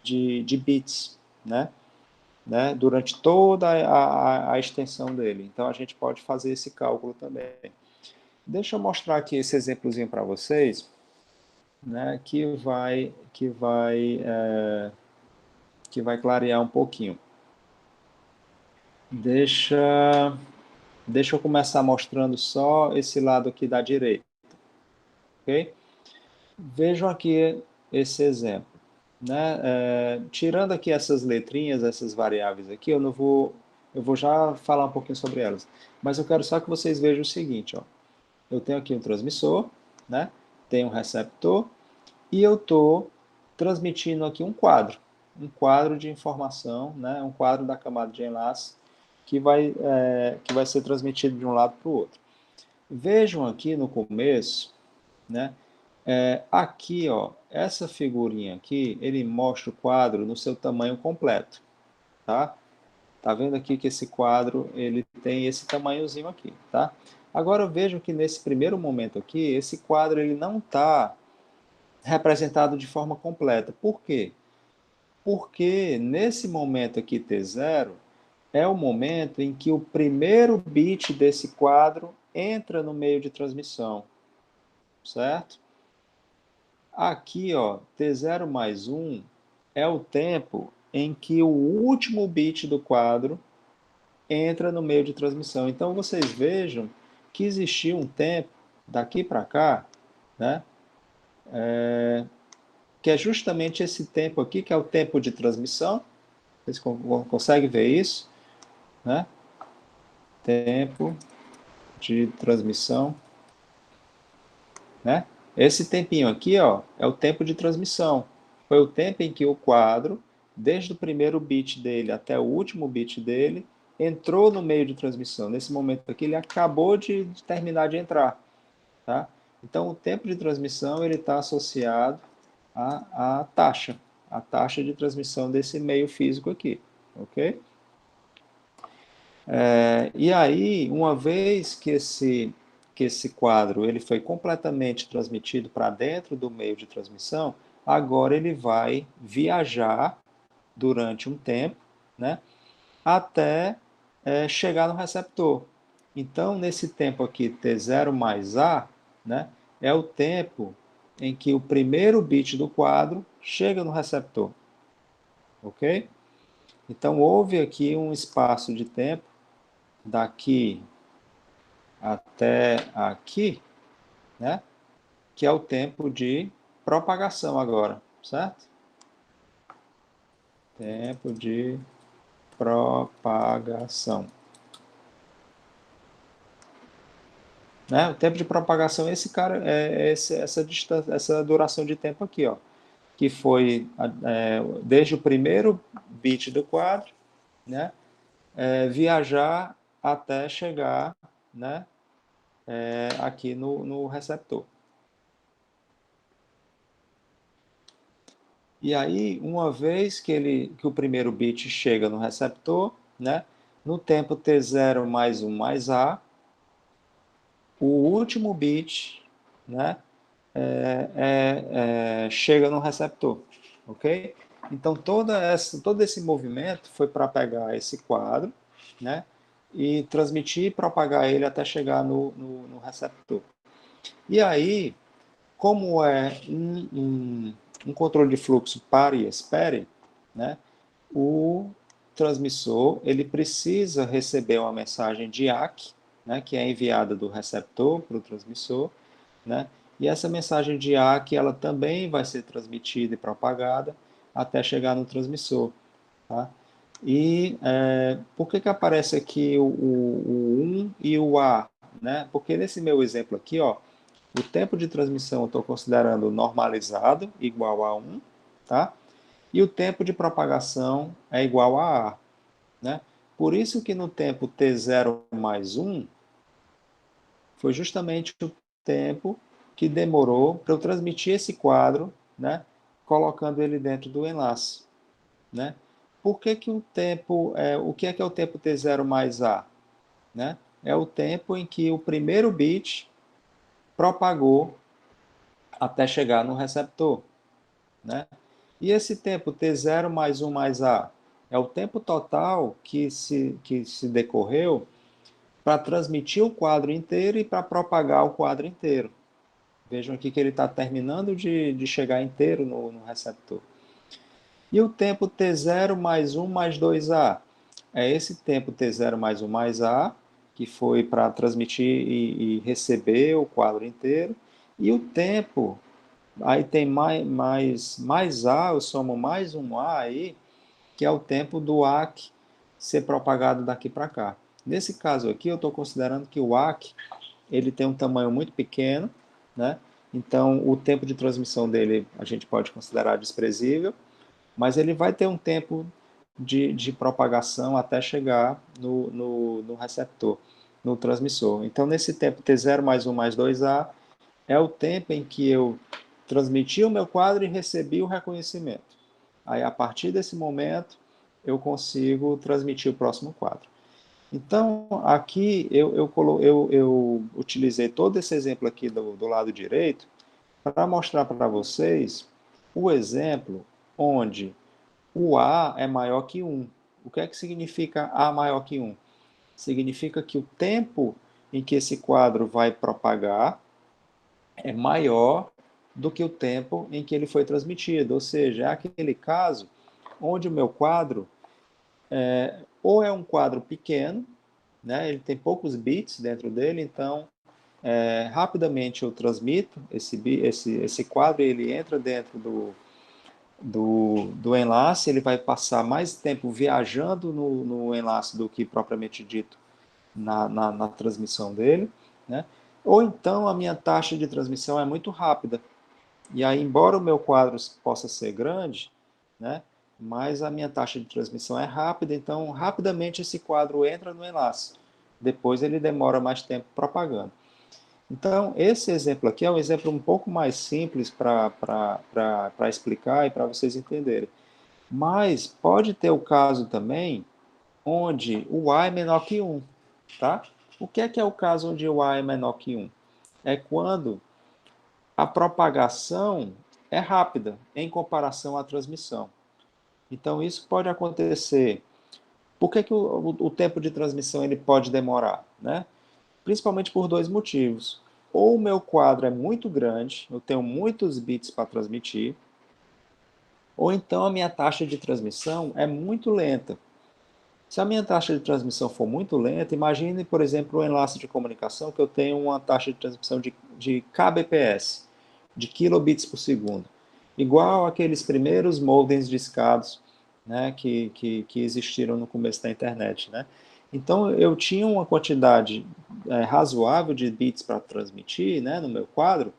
de bits, né, durante toda a extensão dele. Então a gente pode fazer esse cálculo também. Deixa eu mostrar aqui esse exemplozinho para vocês, né, que vai clarear um pouquinho. Deixa, deixa eu começar mostrando só esse lado aqui da direita, ok? Vejam aqui esse exemplo, né? Tirando aqui essas letrinhas, essas variáveis aqui, eu vou já falar um pouquinho sobre elas. Mas eu quero só que vocês vejam o seguinte, ó. Eu tenho aqui um transmissor, né? Tenho um receptor e eu estou transmitindo aqui um quadro de informação, né? Um quadro da camada de enlace que vai ser transmitido de um lado para o outro. Vejam aqui no começo, né? Aqui, ó, essa figurinha aqui, ele mostra o quadro no seu tamanho completo, tá? Tá vendo aqui que esse quadro, ele tem esse tamanhozinho aqui, tá? Agora vejam que nesse primeiro momento aqui, esse quadro ele não está representado de forma completa. Por quê? Porque nesse momento aqui T0 é o momento em que o primeiro bit desse quadro entra no meio de transmissão, certo? Aqui, ó, T0 mais 1 é o tempo em que o último bit do quadro entra no meio de transmissão. Então, vocês vejam que existia um tempo daqui para cá, né, que é justamente esse tempo aqui, que é o tempo de transmissão. Vocês conseguem ver isso? Né? Tempo de transmissão. Né? Esse tempinho aqui, ó, é o tempo de transmissão. Foi o tempo em que o quadro, desde o primeiro bit dele até o último bit dele, entrou no meio de transmissão. Nesse momento aqui, ele acabou de terminar de entrar. Tá? Então, o tempo de transmissão ele está associado à a taxa de transmissão desse meio físico aqui. Ok? E aí, uma vez que esse quadro ele foi completamente transmitido para dentro do meio de transmissão, agora ele vai viajar durante um tempo, né, até chegar no receptor. Então, nesse tempo aqui, T0 mais A, né, é o tempo em que o primeiro bit do quadro chega no receptor. Ok? Então, houve aqui um espaço de tempo daqui até aqui, né? Que é o tempo de propagação agora, certo? Tempo de propagação. Né? O tempo de propagação é esse cara, essa distância, essa duração de tempo aqui, ó, que foi desde o primeiro bit do quadro, né? Viajar até chegar, né? Aqui no receptor. E aí, uma vez que o primeiro bit chega no receptor, né, no tempo T0 mais 1 mais A, o último bit, né, chega no receptor, ok? Então, todo esse movimento foi para pegar esse quadro, né, e transmitir e propagar ele até chegar no receptor. E aí, como é um controle de fluxo pare e espere, né, o transmissor ele precisa receber uma mensagem de ACK, né, que é enviada do receptor para o transmissor, né, e essa mensagem de ACK ela também vai ser transmitida e propagada até chegar no transmissor. Tá? E por que aparece aqui o 1 e o A? Né? Porque nesse meu exemplo aqui, ó, o tempo de transmissão eu estou considerando normalizado, igual a 1, tá? E o tempo de propagação é igual a A. Né? Por isso que no tempo T0 mais 1, foi justamente o tempo que demorou para eu transmitir esse quadro, né? Colocando ele dentro do enlace. Né? Por que, que o que é o tempo T0 mais A? Né? É o tempo em que o primeiro bit propagou até chegar no receptor. Né? E esse tempo T0 mais 1 mais A é o tempo total que se decorreu para transmitir o quadro inteiro e para propagar o quadro inteiro. Vejam aqui que ele está terminando de chegar inteiro no receptor. E o tempo T0 mais 1 mais 2A é esse tempo T0 mais 1 mais A, que foi para transmitir e receber o quadro inteiro. E o tempo aí tem mais A, eu somo mais um A aí, que é o tempo do ACK ser propagado daqui para cá. Nesse caso aqui, eu estou considerando que o ACK ele tem um tamanho muito pequeno, né? Então, o tempo de transmissão dele a gente pode considerar desprezível, mas ele vai ter um tempo de propagação até chegar no receptor, no transmissor. Então, nesse tempo T0 mais 1 mais 2A, é o tempo em que eu transmiti o meu quadro e recebi o reconhecimento. Aí, a partir desse momento, eu consigo transmitir o próximo quadro. Então, aqui eu utilizei todo esse exemplo aqui do lado direito para mostrar para vocês o exemplo onde o A é maior que 1. O que é que significa A maior que 1? Significa que o tempo em que esse quadro vai propagar é maior do que o tempo em que ele foi transmitido. Ou seja, é aquele caso onde o meu quadro ou é um quadro pequeno, né, ele tem poucos bits dentro dele, então rapidamente eu transmito esse quadro, ele entra dentro do enlace, ele vai passar mais tempo viajando no enlace do que propriamente dito na transmissão dele, né? Ou então a minha taxa de transmissão é muito rápida. E aí, embora o meu quadro possa ser grande, né, mas a minha taxa de transmissão é rápida, então rapidamente esse quadro entra no enlace. Depois ele demora mais tempo propagando. Então, esse exemplo aqui é um exemplo um pouco mais simples para explicar e para vocês entenderem. Mas pode ter o caso também onde o A é menor que 1, tá? O que é o caso onde o A é menor que 1? É quando a propagação é rápida em comparação à transmissão. Então, isso pode acontecer. Por que o tempo de transmissão ele pode demorar? Né? Principalmente por dois motivos. Ou o meu quadro é muito grande, eu tenho muitos bits para transmitir, ou então a minha taxa de transmissão é muito lenta. Se a minha taxa de transmissão for muito lenta, imagine, por exemplo, um enlace de comunicação que eu tenho uma taxa de transmissão de kbps, de kilobits por segundo, igual aqueles primeiros modems discados, né, que existiram no começo da internet. Né? Então, eu tinha uma quantidade razoável de bits para transmitir, né, no meu quadro,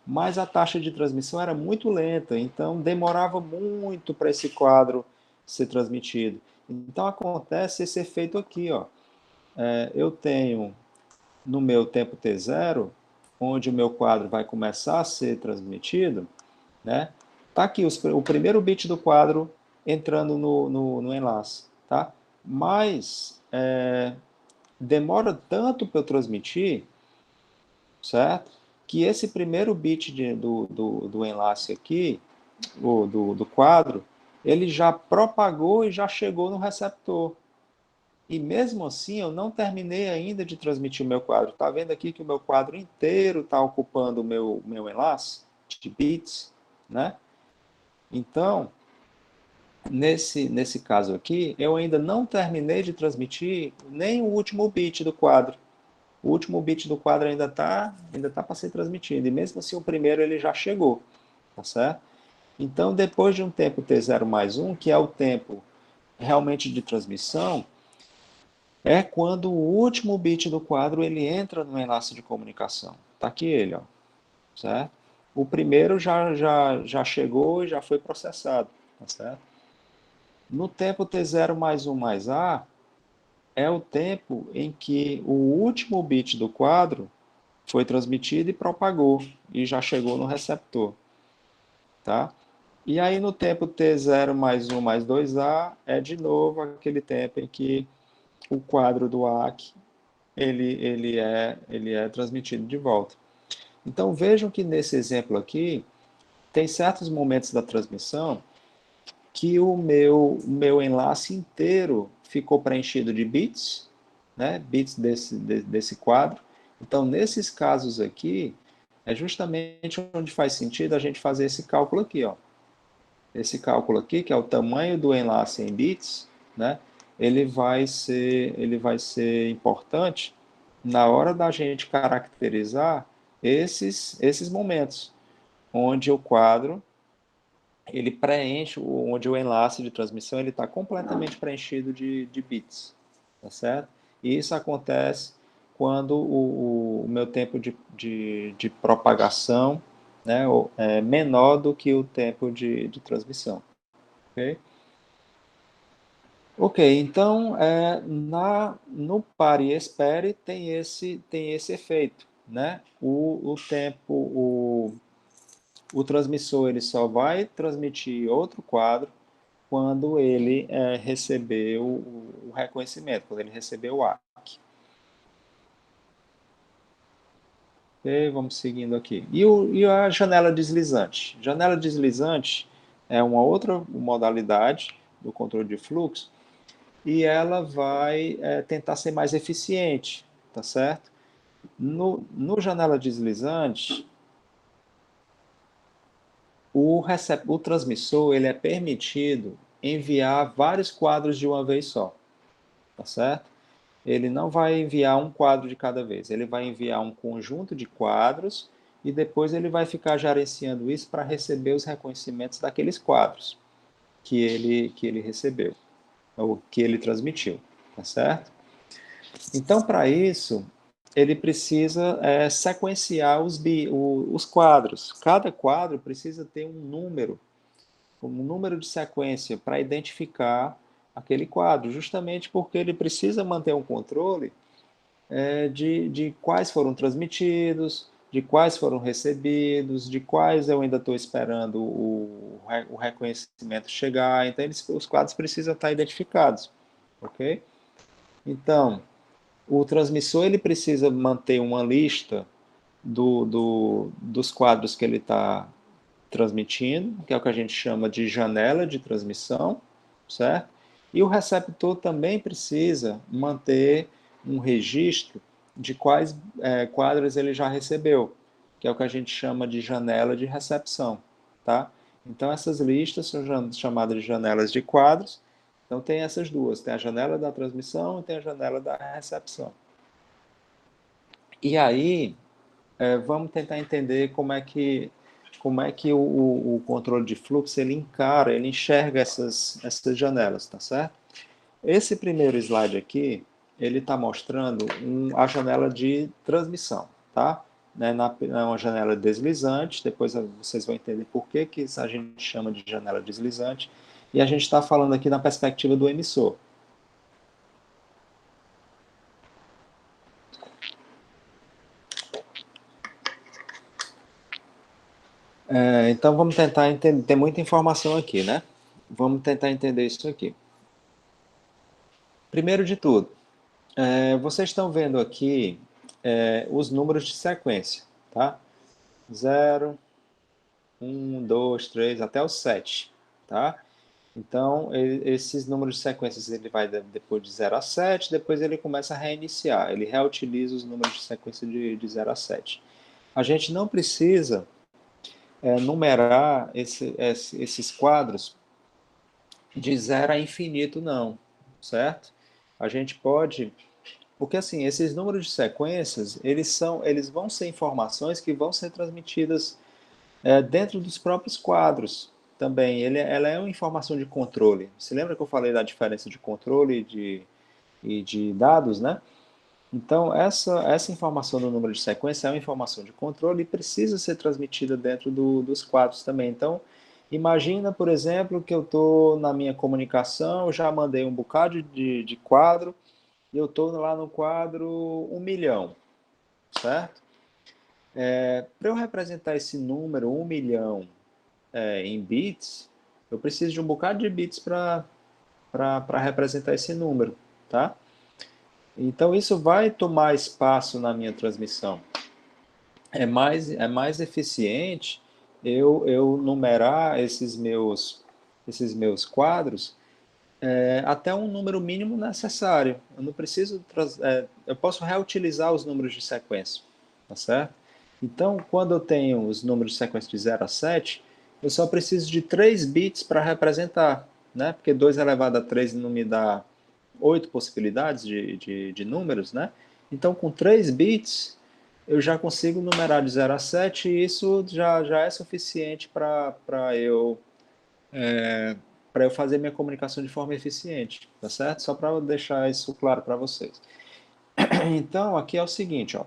mas a taxa de transmissão era muito lenta, então demorava muito para esse quadro ser transmitido. Então acontece esse efeito aqui, ó. Eu tenho no meu tempo t0, onde o meu quadro vai começar a ser transmitido, né? Tá aqui o primeiro bit do quadro entrando no enlace, tá? Mas demora tanto para eu transmitir, certo? Que esse primeiro bit do enlace aqui, do quadro, ele já propagou e já chegou no receptor. E mesmo assim, eu não terminei ainda de transmitir o meu quadro. Está vendo aqui que o meu quadro inteiro está ocupando o meu enlace de bits, né? Então, nesse caso aqui, eu ainda não terminei de transmitir nem o último bit do quadro. O último bit do quadro ainda tá para ser transmitido. E mesmo assim, o primeiro ele já chegou, tá certo? Então, depois de um tempo t0 mais 1, que é o tempo realmente de transmissão, é quando o último bit do quadro ele entra no enlace de comunicação. Está aqui ele, ó, certo? O primeiro já chegou e já foi processado, tá certo? No tempo t0 mais 1 mais a, é o tempo em que o último bit do quadro foi transmitido e propagou, e já chegou no receptor, tá? E aí no tempo t0 mais 1 mais 2a, é de novo aquele tempo em que o quadro do AC ele é transmitido de volta. Então vejam que nesse exemplo aqui, tem certos momentos da transmissão que o meu enlace inteiro ficou preenchido de bits, né, bits desse quadro. Então, nesses casos aqui, é justamente onde faz sentido a gente fazer esse cálculo aqui, ó. Esse cálculo aqui, que é o tamanho do enlace em bits, né, ele vai ser importante na hora da gente caracterizar esses momentos, onde o quadro ele preenche, onde o enlace de transmissão ele está completamente preenchido de bits, tá certo? E isso acontece quando o meu tempo de propagação, né, é menor do que o tempo de transmissão. Ok? Ok, então no pare e espere tem esse efeito, né, o transmissor ele só vai transmitir outro quadro quando ele receber o reconhecimento, quando ele receber o ARC. Ok, vamos seguindo aqui. E a janela deslizante? Janela deslizante é uma outra modalidade do controle de fluxo e ela vai tentar ser mais eficiente, tá certo? No janela deslizante, o transmissor ele é permitido enviar vários quadros de uma vez só, tá certo? Ele não vai enviar um quadro de cada vez, ele vai enviar um conjunto de quadros e depois ele vai ficar gerenciando isso para receber os reconhecimentos daqueles quadros que ele recebeu, ou que ele transmitiu, tá certo? Então, para isso, ele precisa sequenciar os quadros. Cada quadro precisa ter um número de sequência para identificar aquele quadro, justamente porque ele precisa manter um controle de quais foram transmitidos, de quais foram recebidos, de quais eu ainda estou esperando o reconhecimento chegar. Então, os quadros precisam estar identificados, ok? Então, o transmissor ele precisa manter uma lista dos quadros que ele está transmitindo, que é o que a gente chama de janela de transmissão, certo? E o receptor também precisa manter um registro de quais quadros ele já recebeu, que é o que a gente chama de janela de recepção, tá? Então essas listas são chamadas de janelas de quadros. Então tem essas duas, tem a janela da transmissão e tem a janela da recepção. E aí, vamos tentar entender como é que o controle de fluxo ele encara, ele enxerga essas janelas, tá certo? Esse primeiro slide aqui, ele está mostrando a janela de transmissão, tá? É uma janela deslizante, depois vocês vão entender por que a gente chama de janela deslizante, e a gente está falando aqui na perspectiva do emissor. Então vamos tentar entender, tem muita informação aqui, né? Vamos tentar entender isso aqui. Primeiro de tudo, vocês estão vendo aqui os números de sequência, tá? 0, 1, 2, 3, até o 7, tá? Então, esses números de sequências, ele vai depois de 0 a 7, depois ele começa a reiniciar, ele reutiliza os números de sequência de 0 a 7. A gente não precisa numerar esses quadros de 0 a infinito, não, certo? A gente pode. Porque assim, esses números de sequências, eles vão ser informações que vão ser transmitidas dentro dos próprios quadros também. Ela é uma informação de controle. Você lembra que eu falei da diferença de controle e de dados, né? Então, essa informação do número de sequência é uma informação de controle e precisa ser transmitida dentro dos quadros também. Então, imagina, por exemplo, que eu estou na minha comunicação, eu já mandei um bocado de quadro, e eu estou lá no quadro 1 milhão, certo? Para eu representar esse número, 1 milhão, em bits, eu preciso de um bocado de bits para representar esse número, tá? Então, isso vai tomar espaço na minha transmissão. É mais eficiente eu numerar esses meus quadros até um número mínimo necessário. Eu não preciso eu posso reutilizar os números de sequência, tá certo? Então, quando eu tenho os números de sequência de 0 a 7, eu só preciso de 3 bits para representar, né? Porque 2 elevado a 3 não me dá 8 possibilidades de números, né? Então, com 3 bits, eu já consigo numerar de 0 a 7 e isso já é suficiente para eu fazer minha comunicação de forma eficiente, tá certo? Só para deixar isso claro para vocês. Então, aqui é o seguinte, ó.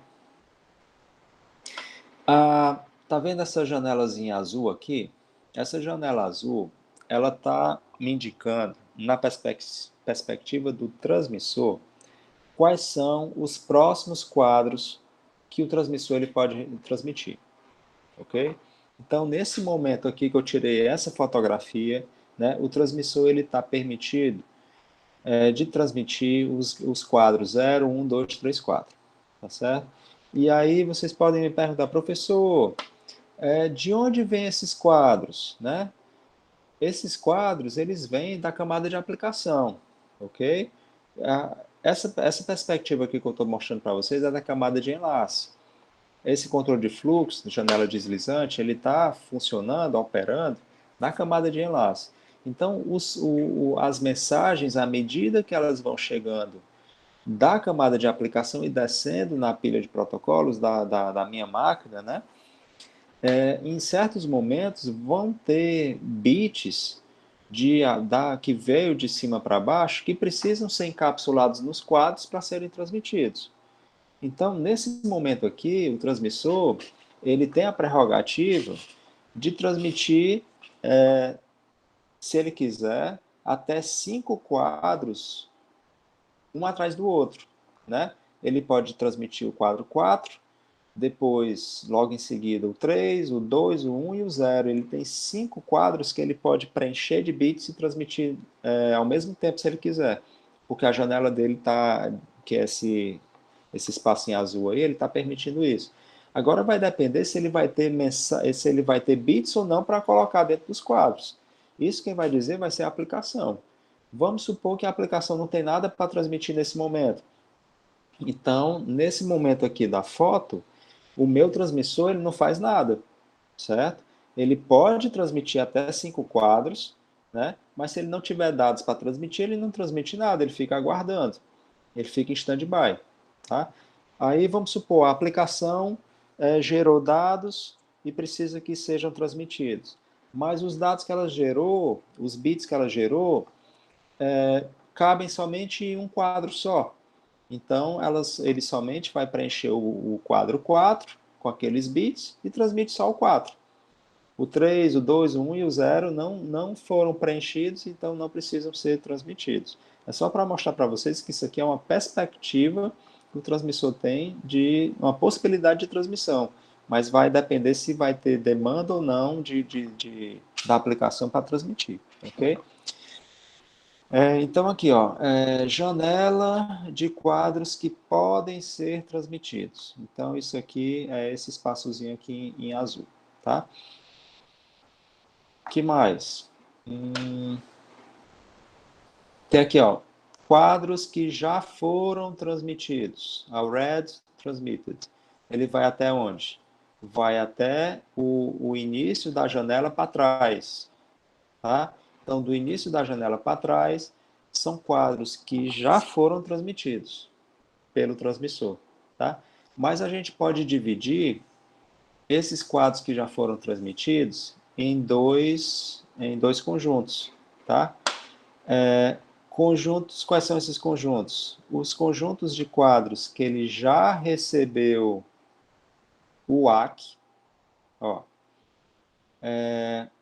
Tá vendo essa janelazinha azul aqui? Essa janela azul, ela está me indicando, na perspectiva do transmissor, quais são os próximos quadros que o transmissor ele pode transmitir, ok? Então, nesse momento aqui que eu tirei essa fotografia, né, o transmissor ele está permitido de transmitir os quadros 0, 1, 2, 3, 4, tá certo? E aí vocês podem me perguntar, professor, de onde vêm esses quadros, né? Esses quadros, eles vêm da camada de aplicação, ok? Essa perspectiva aqui que eu estou mostrando para vocês é da camada de enlace. Esse controle de fluxo, janela deslizante, ele está funcionando, operando na camada de enlace. Então, as mensagens, à medida que elas vão chegando da camada de aplicação e descendo na pilha de protocolos da minha máquina, né? Em certos momentos vão ter bits que veio de cima para baixo que precisam ser encapsulados nos quadros para serem transmitidos. Então, nesse momento aqui, o transmissor ele tem a prerrogativa de transmitir, se ele quiser, até 5 quadros, um atrás do outro, né? Ele pode transmitir o quadro 4, depois, logo em seguida, o 3, o 2, o 1 e o 0. Ele tem 5 quadros que ele pode preencher de bits e transmitir ao mesmo tempo, se ele quiser. Porque a janela dele está, que é esse espaço em azul aí, ele está permitindo isso. Agora vai depender se ele vai ter se ele vai ter bits ou não para colocar dentro dos quadros. Isso quem vai dizer vai ser a aplicação. Vamos supor que a aplicação não tem nada para transmitir nesse momento. Então, nesse momento aqui da foto, o meu transmissor ele não faz nada, certo? Ele pode transmitir até 5 quadros, né? Mas se ele não tiver dados para transmitir, ele não transmite nada, ele fica aguardando. Ele fica em stand-by, tá? Aí vamos supor, a aplicação gerou dados e precisa que sejam transmitidos. Mas os dados que ela gerou, os bits que ela gerou, cabem somente em um quadro só. Então, ele somente vai preencher o quadro 4 com aqueles bits e transmite só o 4. O 3, o 2, o 1 e o 0 não foram preenchidos, então não precisam ser transmitidos. É só para mostrar para vocês que isso aqui é uma perspectiva que o transmissor tem de uma possibilidade de transmissão, mas vai depender se vai ter demanda ou não da aplicação para transmitir, ok? Então aqui, ó, janela de quadros que podem ser transmitidos. Então isso aqui é esse espaçozinho aqui em azul, tá? Que mais? Tem aqui, ó, quadros que já foram transmitidos. A read transmitted. Ele vai até onde? Vai até o início da janela para trás, tá? Então, do início da janela para trás, são quadros que já foram transmitidos pelo transmissor, tá? Mas a gente pode dividir esses quadros que já foram transmitidos em dois conjuntos, tá? Conjuntos, quais são esses conjuntos? Os conjuntos de quadros que ele já recebeu o ACK, ó,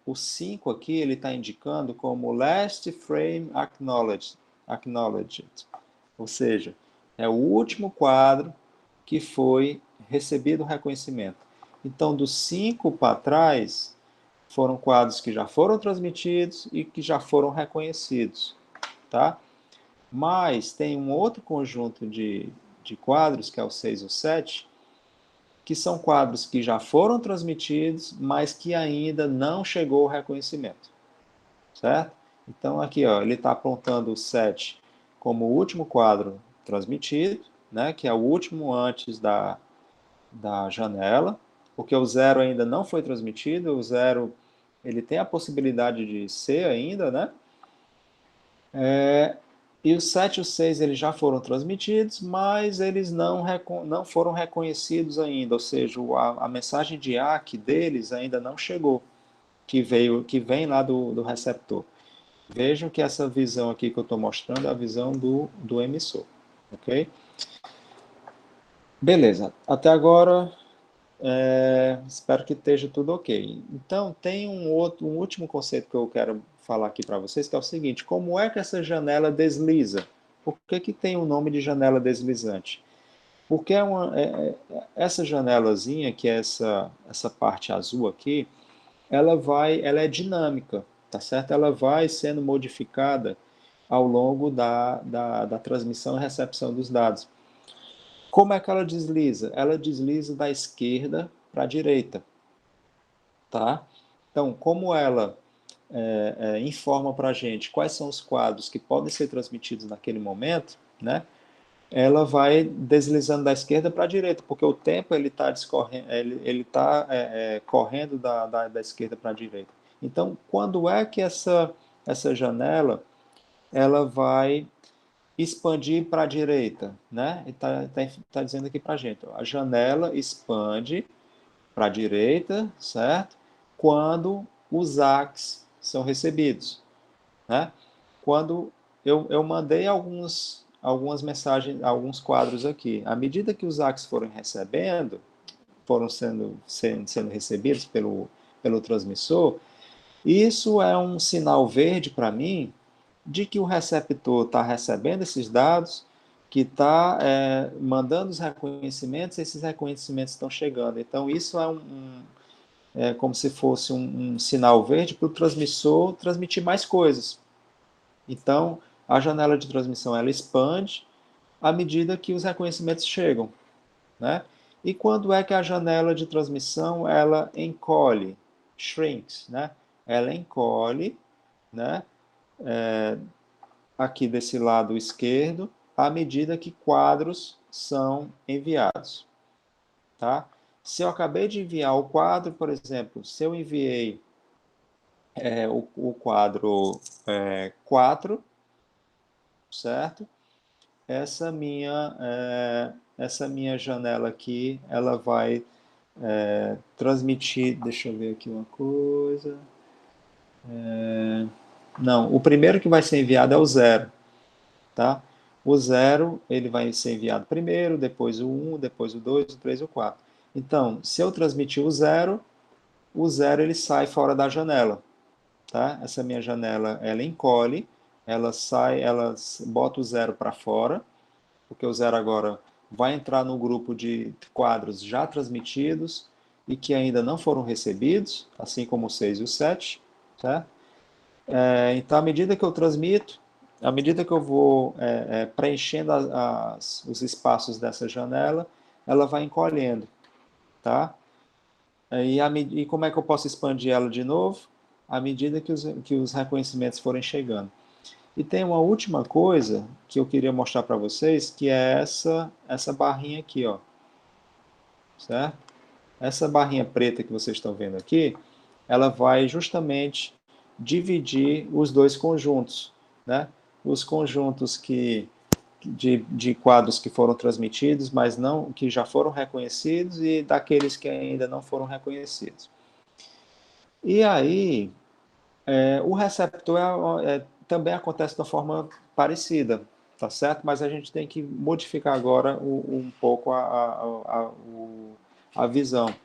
o 5 aqui ele está indicando como Last Frame Acknowledged, ou seja, é o último quadro que foi recebido o reconhecimento. Então, dos 5 para trás, foram quadros que já foram transmitidos e que já foram reconhecidos, tá? Mas tem um outro conjunto de quadros, que é o 6 e o 7, que são quadros que já foram transmitidos, mas que ainda não chegou o reconhecimento, certo? Então aqui, ó, ele está apontando o 7 como o último quadro transmitido, né, que é o último antes da janela, porque o 0 ainda não foi transmitido, o 0 ele tem a possibilidade de ser ainda, né? E os 7 e o 6 eles já foram transmitidos, mas eles não foram reconhecidos ainda, ou seja, a mensagem de ACK deles ainda não chegou, que vem lá do receptor. Vejam que essa visão aqui que eu estou mostrando é a visão do emissor, ok? Beleza, até agora espero que esteja tudo ok. Então, tem um último conceito que eu quero falar aqui para vocês, que é o seguinte: como é que essa janela desliza? Por que tem o nome de janela deslizante? Porque essa janelazinha, que é essa parte azul aqui, ela é dinâmica, tá certo? Ela vai sendo modificada ao longo da transmissão e recepção dos dados. Como é que ela desliza? Ela desliza da esquerda para a direita, tá? Então, como ela informa para a gente quais são os quadros que podem ser transmitidos naquele momento, né? Ela vai deslizando da esquerda para a direita, porque o tempo ele está correndo da esquerda para a direita. Então, quando é que essa janela ela vai expandir para a direita, né? Tá dizendo aqui para a gente, ó, a janela expande para a direita, certo? Quando os ACs são recebidos, né? Quando eu mandei algumas mensagens, alguns quadros aqui. À medida que os ACs foram recebendo, foram sendo recebidos pelo transmissor, isso é um sinal verde para mim de que o receptor está recebendo esses dados, que está mandando os reconhecimentos, e esses reconhecimentos estão chegando. Então, isso é como se fosse um sinal verde para o transmissor transmitir mais coisas. Então, a janela de transmissão ela expande à medida que os reconhecimentos chegam, né? E quando é que a janela de transmissão ela encolhe, shrinks, né? Ela encolhe, né? Aqui desse lado esquerdo, à medida que quadros são enviados, tá? Se eu acabei de enviar o quadro, por exemplo, se eu enviei o quadro 4, certo? Essa minha janela aqui, ela vai transmitir, deixa eu ver aqui uma coisa. Não, o primeiro que vai ser enviado é o 0, tá? O 0, ele vai ser enviado primeiro, depois o 1, depois o 2, o 3 e o 4. Então, se eu transmitir o 0 ele sai fora da janela, tá? Essa minha janela, ela encolhe, ela sai, ela bota o 0 para fora, porque o 0 agora vai entrar no grupo de quadros já transmitidos e que ainda não foram recebidos, assim como o 6 e o 7, certo? Então, à medida que eu transmito, à medida que eu vou preenchendo os espaços dessa janela, ela vai encolhendo, tá? E como é que eu posso expandir ela de novo? À medida que os reconhecimentos forem chegando. E tem uma última coisa que eu queria mostrar para vocês, que é essa barrinha aqui, ó, certo? Essa barrinha preta que vocês estão vendo aqui, ela vai justamente dividir os dois conjuntos, né? Os conjuntos de quadros que foram transmitidos, mas não que já foram reconhecidos e daqueles que ainda não foram reconhecidos. E aí, o receptor também acontece de uma forma parecida, tá certo? Mas a gente tem que modificar agora um pouco a visão.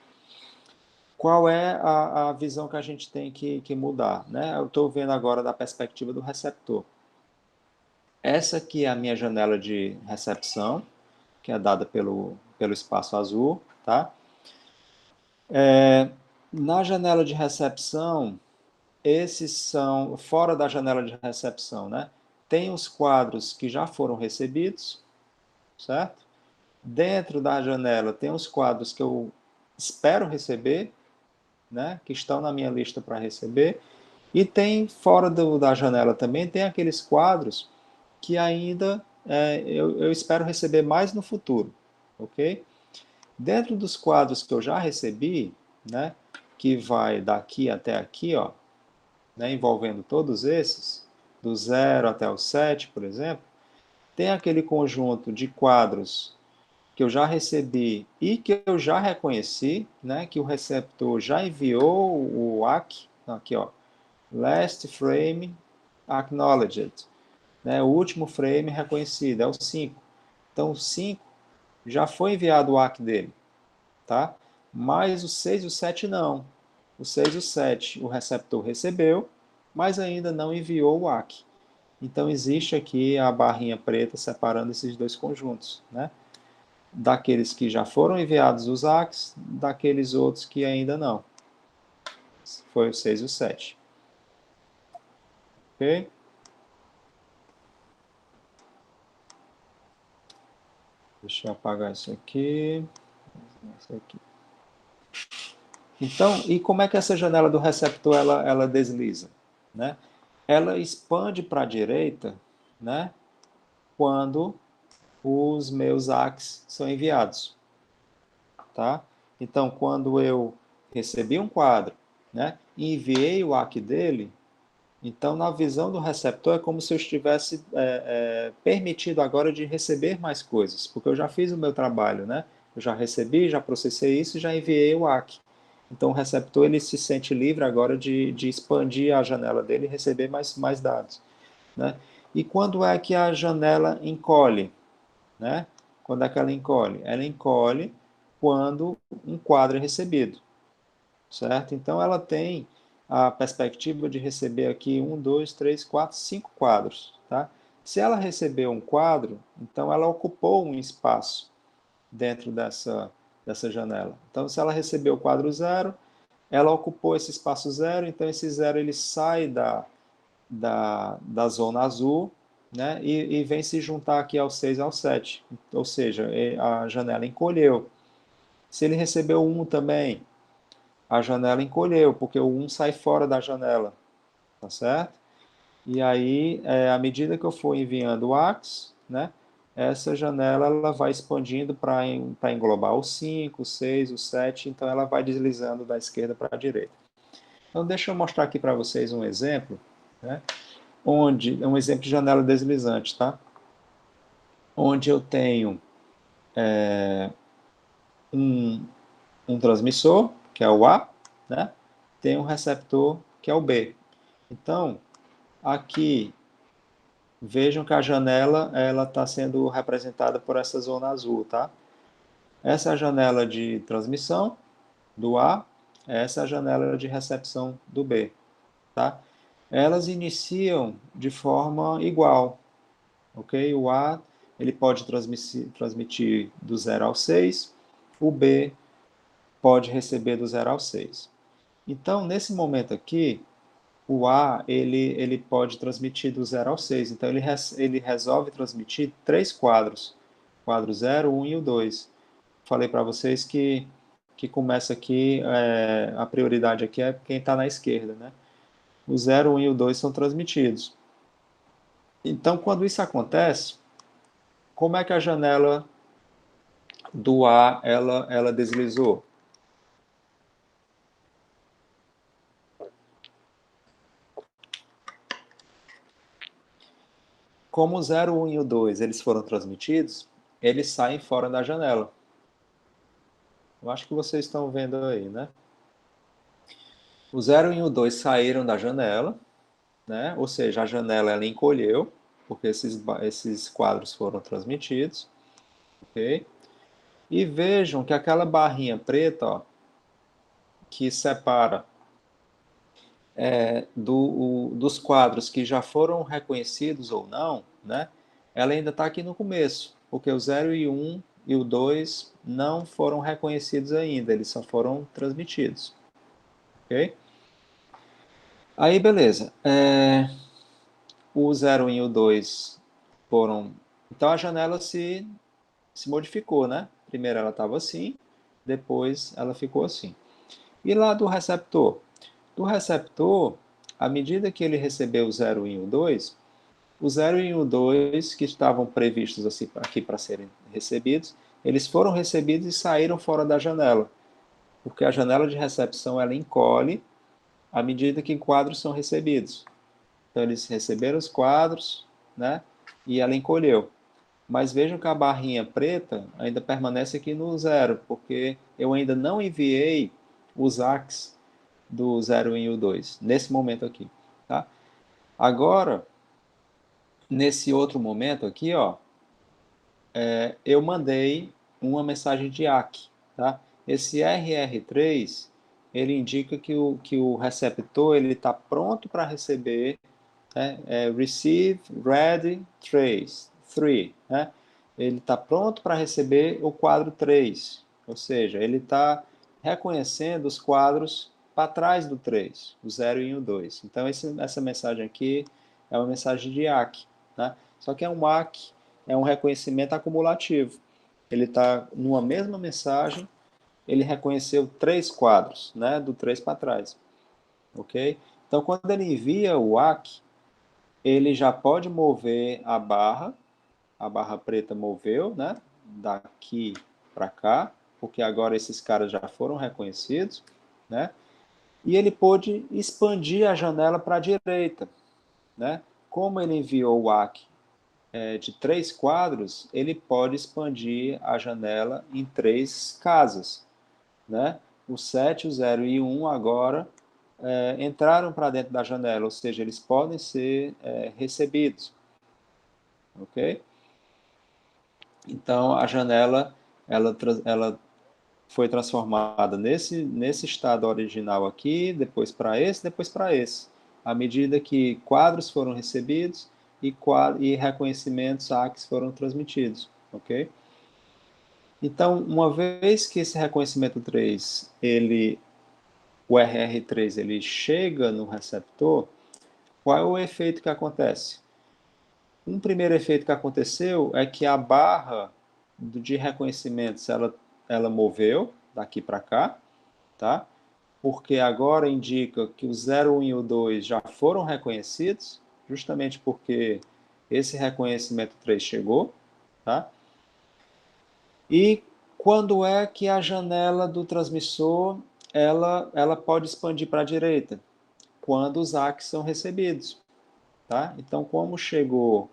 Qual é a visão que a gente tem que mudar, né? Eu estou vendo agora da perspectiva do receptor. Essa aqui é a minha janela de recepção, que é dada pelo espaço azul, tá? Na janela de recepção, esses são, fora da janela de recepção, né? Tem os quadros que já foram recebidos, certo? Dentro da janela tem os quadros que eu espero receber, né? Que estão na minha lista para receber. E tem, fora da janela também, tem aqueles quadros que ainda eu espero receber mais no futuro, ok? Dentro dos quadros que eu já recebi, né? Que vai daqui até aqui, ó, né, envolvendo todos esses, do 0 até o 7, por exemplo, tem aquele conjunto de quadros que eu já recebi e que eu já reconheci, né, que o receptor já enviou o ACK, aqui ó, last frame acknowledged, né, o último frame reconhecido, é o 5. Então o 5 já foi enviado o ACK dele, tá? Mas o 6 e o 7 não. O 6 e o 7 o receptor recebeu, mas ainda não enviou o ACK. Então existe aqui a barrinha preta separando esses dois conjuntos, né? daqueles que já foram enviados os ACKs, daqueles outros que ainda não. Foi o 6 e o 7. Ok? Deixa eu apagar isso aqui. Isso aqui. Então, e como é que essa janela do receptor ela desliza? Né? Ela expande para a direita, né? Quando os meus ACKs são enviados. Tá? Então, quando eu recebi um quadro, né, e enviei o ACK dele, então, na visão do receptor, é como se eu estivesse permitido agora de receber mais coisas, porque eu já fiz o meu trabalho, né? Eu já recebi, já processei isso e já enviei o ACK. Então, o receptor ele se sente livre agora de expandir a janela dele e receber mais dados. Né? E quando é que a janela encolhe? Né? Quando é que ela encolhe? Ela encolhe quando um quadro é recebido, certo? Então, ela tem a perspectiva de receber aqui 1, 2, 3, 4, 5 quadros, tá? Se ela recebeu um quadro, então ela ocupou um espaço dentro dessa janela. Então, se ela recebeu o quadro 0, ela ocupou esse espaço 0, então esse 0 ele sai da zona azul, né, e vem se juntar aqui ao 6 e ao 7. Ou seja, a janela encolheu. Se ele recebeu 1 também, a janela encolheu, porque o 1 sai fora da janela, tá certo? E aí, à medida que eu for enviando o AX, né, essa janela ela vai expandindo para englobar o 5, o 6, o 7, então ela vai deslizando da esquerda para a direita. Então, deixa eu mostrar aqui para vocês um exemplo, né, onde é um exemplo de janela deslizante, tá? Onde eu tenho um, um transmissor, que é o A, né? Tem um receptor, que é o B. Então, aqui, vejam que a janela ela está sendo representada por essa zona azul, tá? Essa é a janela de transmissão do A, essa é a janela de recepção do B, tá? Elas iniciam de forma igual, ok? O A ele pode transmitir do 0 ao 6, o B pode receber do 0 ao 6. Então, nesse momento aqui, o A ele pode transmitir do 0 ao 6. Então, ele resolve transmitir três quadros. Quadro 0, 1 e o 2. Falei para vocês que começa aqui, a prioridade aqui é quem está na esquerda. Né? O 0, 1 e o 2 são transmitidos. Então, quando isso acontece, como é que a janela do A ela deslizou? Como o 0, 1 e o 2 eles foram transmitidos, eles saem fora da janela. Eu acho que vocês estão vendo aí, né? O 0 e o 2 saíram da janela, né? Ou seja, a janela ela encolheu, porque esses quadros foram transmitidos, ok? E vejam que aquela barrinha preta, ó, que separa dos quadros que já foram reconhecidos ou não, né? Ela ainda está aqui no começo, porque o 0 e 1 e o 2 não foram reconhecidos ainda, eles só foram transmitidos, ok? Aí, beleza. O 0 e o 2 foram... Então, a janela se modificou, né? Primeiro ela estava assim, depois ela ficou assim. E lá do receptor? Do receptor, à medida que ele recebeu o 0 e o 2, o 0 e o 2, que estavam previstos assim, aqui para serem recebidos, eles foram recebidos e saíram fora da janela, porque a janela de recepção ela encolhe à medida que quadros são recebidos. Então, eles receberam os quadros, né? E ela encolheu. Mas vejam que a barrinha preta ainda permanece aqui no 0, porque eu ainda não enviei os ACKs do 0 e o 2, nesse momento aqui. Tá? Agora, nesse outro momento aqui, ó, eu mandei uma mensagem de ACK. Tá? Esse RR3, ele indica que o receptor está pronto para receber, né? Receive, ready, trace, 3. Né? ele está pronto para receber o quadro 3, ou seja, ele está reconhecendo os quadros para trás do 3, o 0 e o 2. Então, essa mensagem aqui é uma mensagem de ACK, né? Só que é um ACK, é um reconhecimento acumulativo. Ele está numa mesma mensagem, ele reconheceu 3 quadros, né? Do 3 para trás, ok? Então, quando ele envia o ACK, ele já pode mover a barra preta moveu, né? Daqui para cá, porque agora esses caras já foram reconhecidos, né? E ele pôde expandir a janela para a direita, né? Como ele enviou o ACK de 3 quadros, ele pode expandir a janela em 3 casas, né? O 7, o 0 e o 1 agora entraram para dentro da janela, ou seja, eles podem ser recebidos, ok? Então, a janela, ela foi transformada nesse estado original aqui, depois para esse. À medida que quadros foram recebidos e reconhecimentos ACKs foram transmitidos, ok? Então, uma vez que esse reconhecimento 3, o RR3, ele chega no receptor, qual é o efeito que acontece? Um primeiro efeito que aconteceu é que a barra de reconhecimentos ela moveu daqui para cá, tá? Porque agora indica que o 0, 1 e o 2 já foram reconhecidos, justamente porque esse reconhecimento 3 chegou, tá? E quando é que a janela do transmissor ela pode expandir para a direita? Quando os ACKs são recebidos, tá? Então, como chegou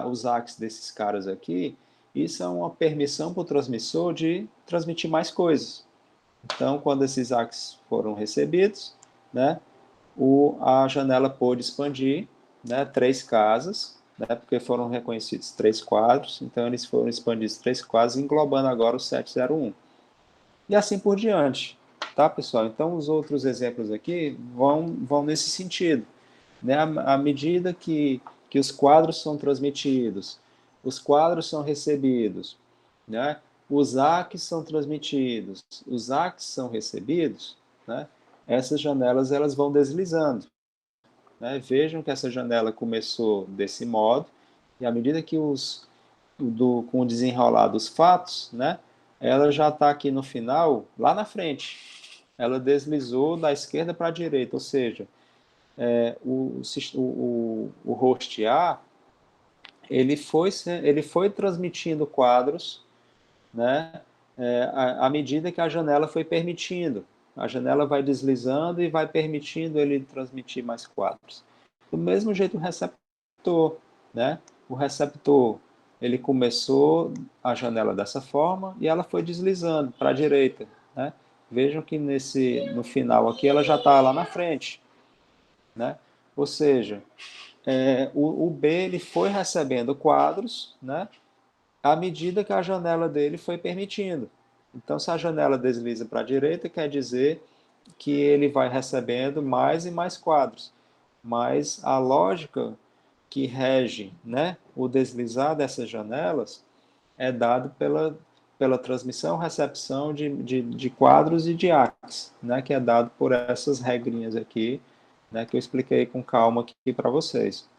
os ACKs desses caras aqui, isso é uma permissão para o transmissor de transmitir mais coisas. Então, quando esses ACKs foram recebidos, né, a janela pôde expandir, né, 3 casas, né, porque foram reconhecidos 3 quadros, então eles foram expandidos 3 quadros, englobando agora o 701. E assim por diante, tá, pessoal? Então, os outros exemplos aqui vão nesse sentido, né? À medida que os quadros são transmitidos, os quadros são recebidos, né? Os ACKs são transmitidos, os ACKs são recebidos, né? Essas janelas elas vão deslizando, né? Vejam que essa janela começou desse modo, e à medida que com o desenrolar dos fatos, né? Ela já está aqui no final, lá na frente. Ela deslizou da esquerda para a direita, ou seja, o host A ele foi transmitindo quadros, né, à medida que a janela foi permitindo. A janela vai deslizando e vai permitindo ele transmitir mais quadros. Do mesmo jeito o receptor, né? O receptor ele começou a janela dessa forma e ela foi deslizando para a direita, né? Vejam que no final aqui ela já está lá na frente, né? Ou seja, o B ele foi recebendo quadros, né, à medida que a janela dele foi permitindo. Então, se a janela desliza para a direita, quer dizer que ele vai recebendo mais e mais quadros. Mas a lógica que rege, né, o deslizar dessas janelas é dado pela transmissão, recepção de quadros e de ACKs, né, que é dado por essas regrinhas aqui, né, que eu expliquei com calma aqui para vocês.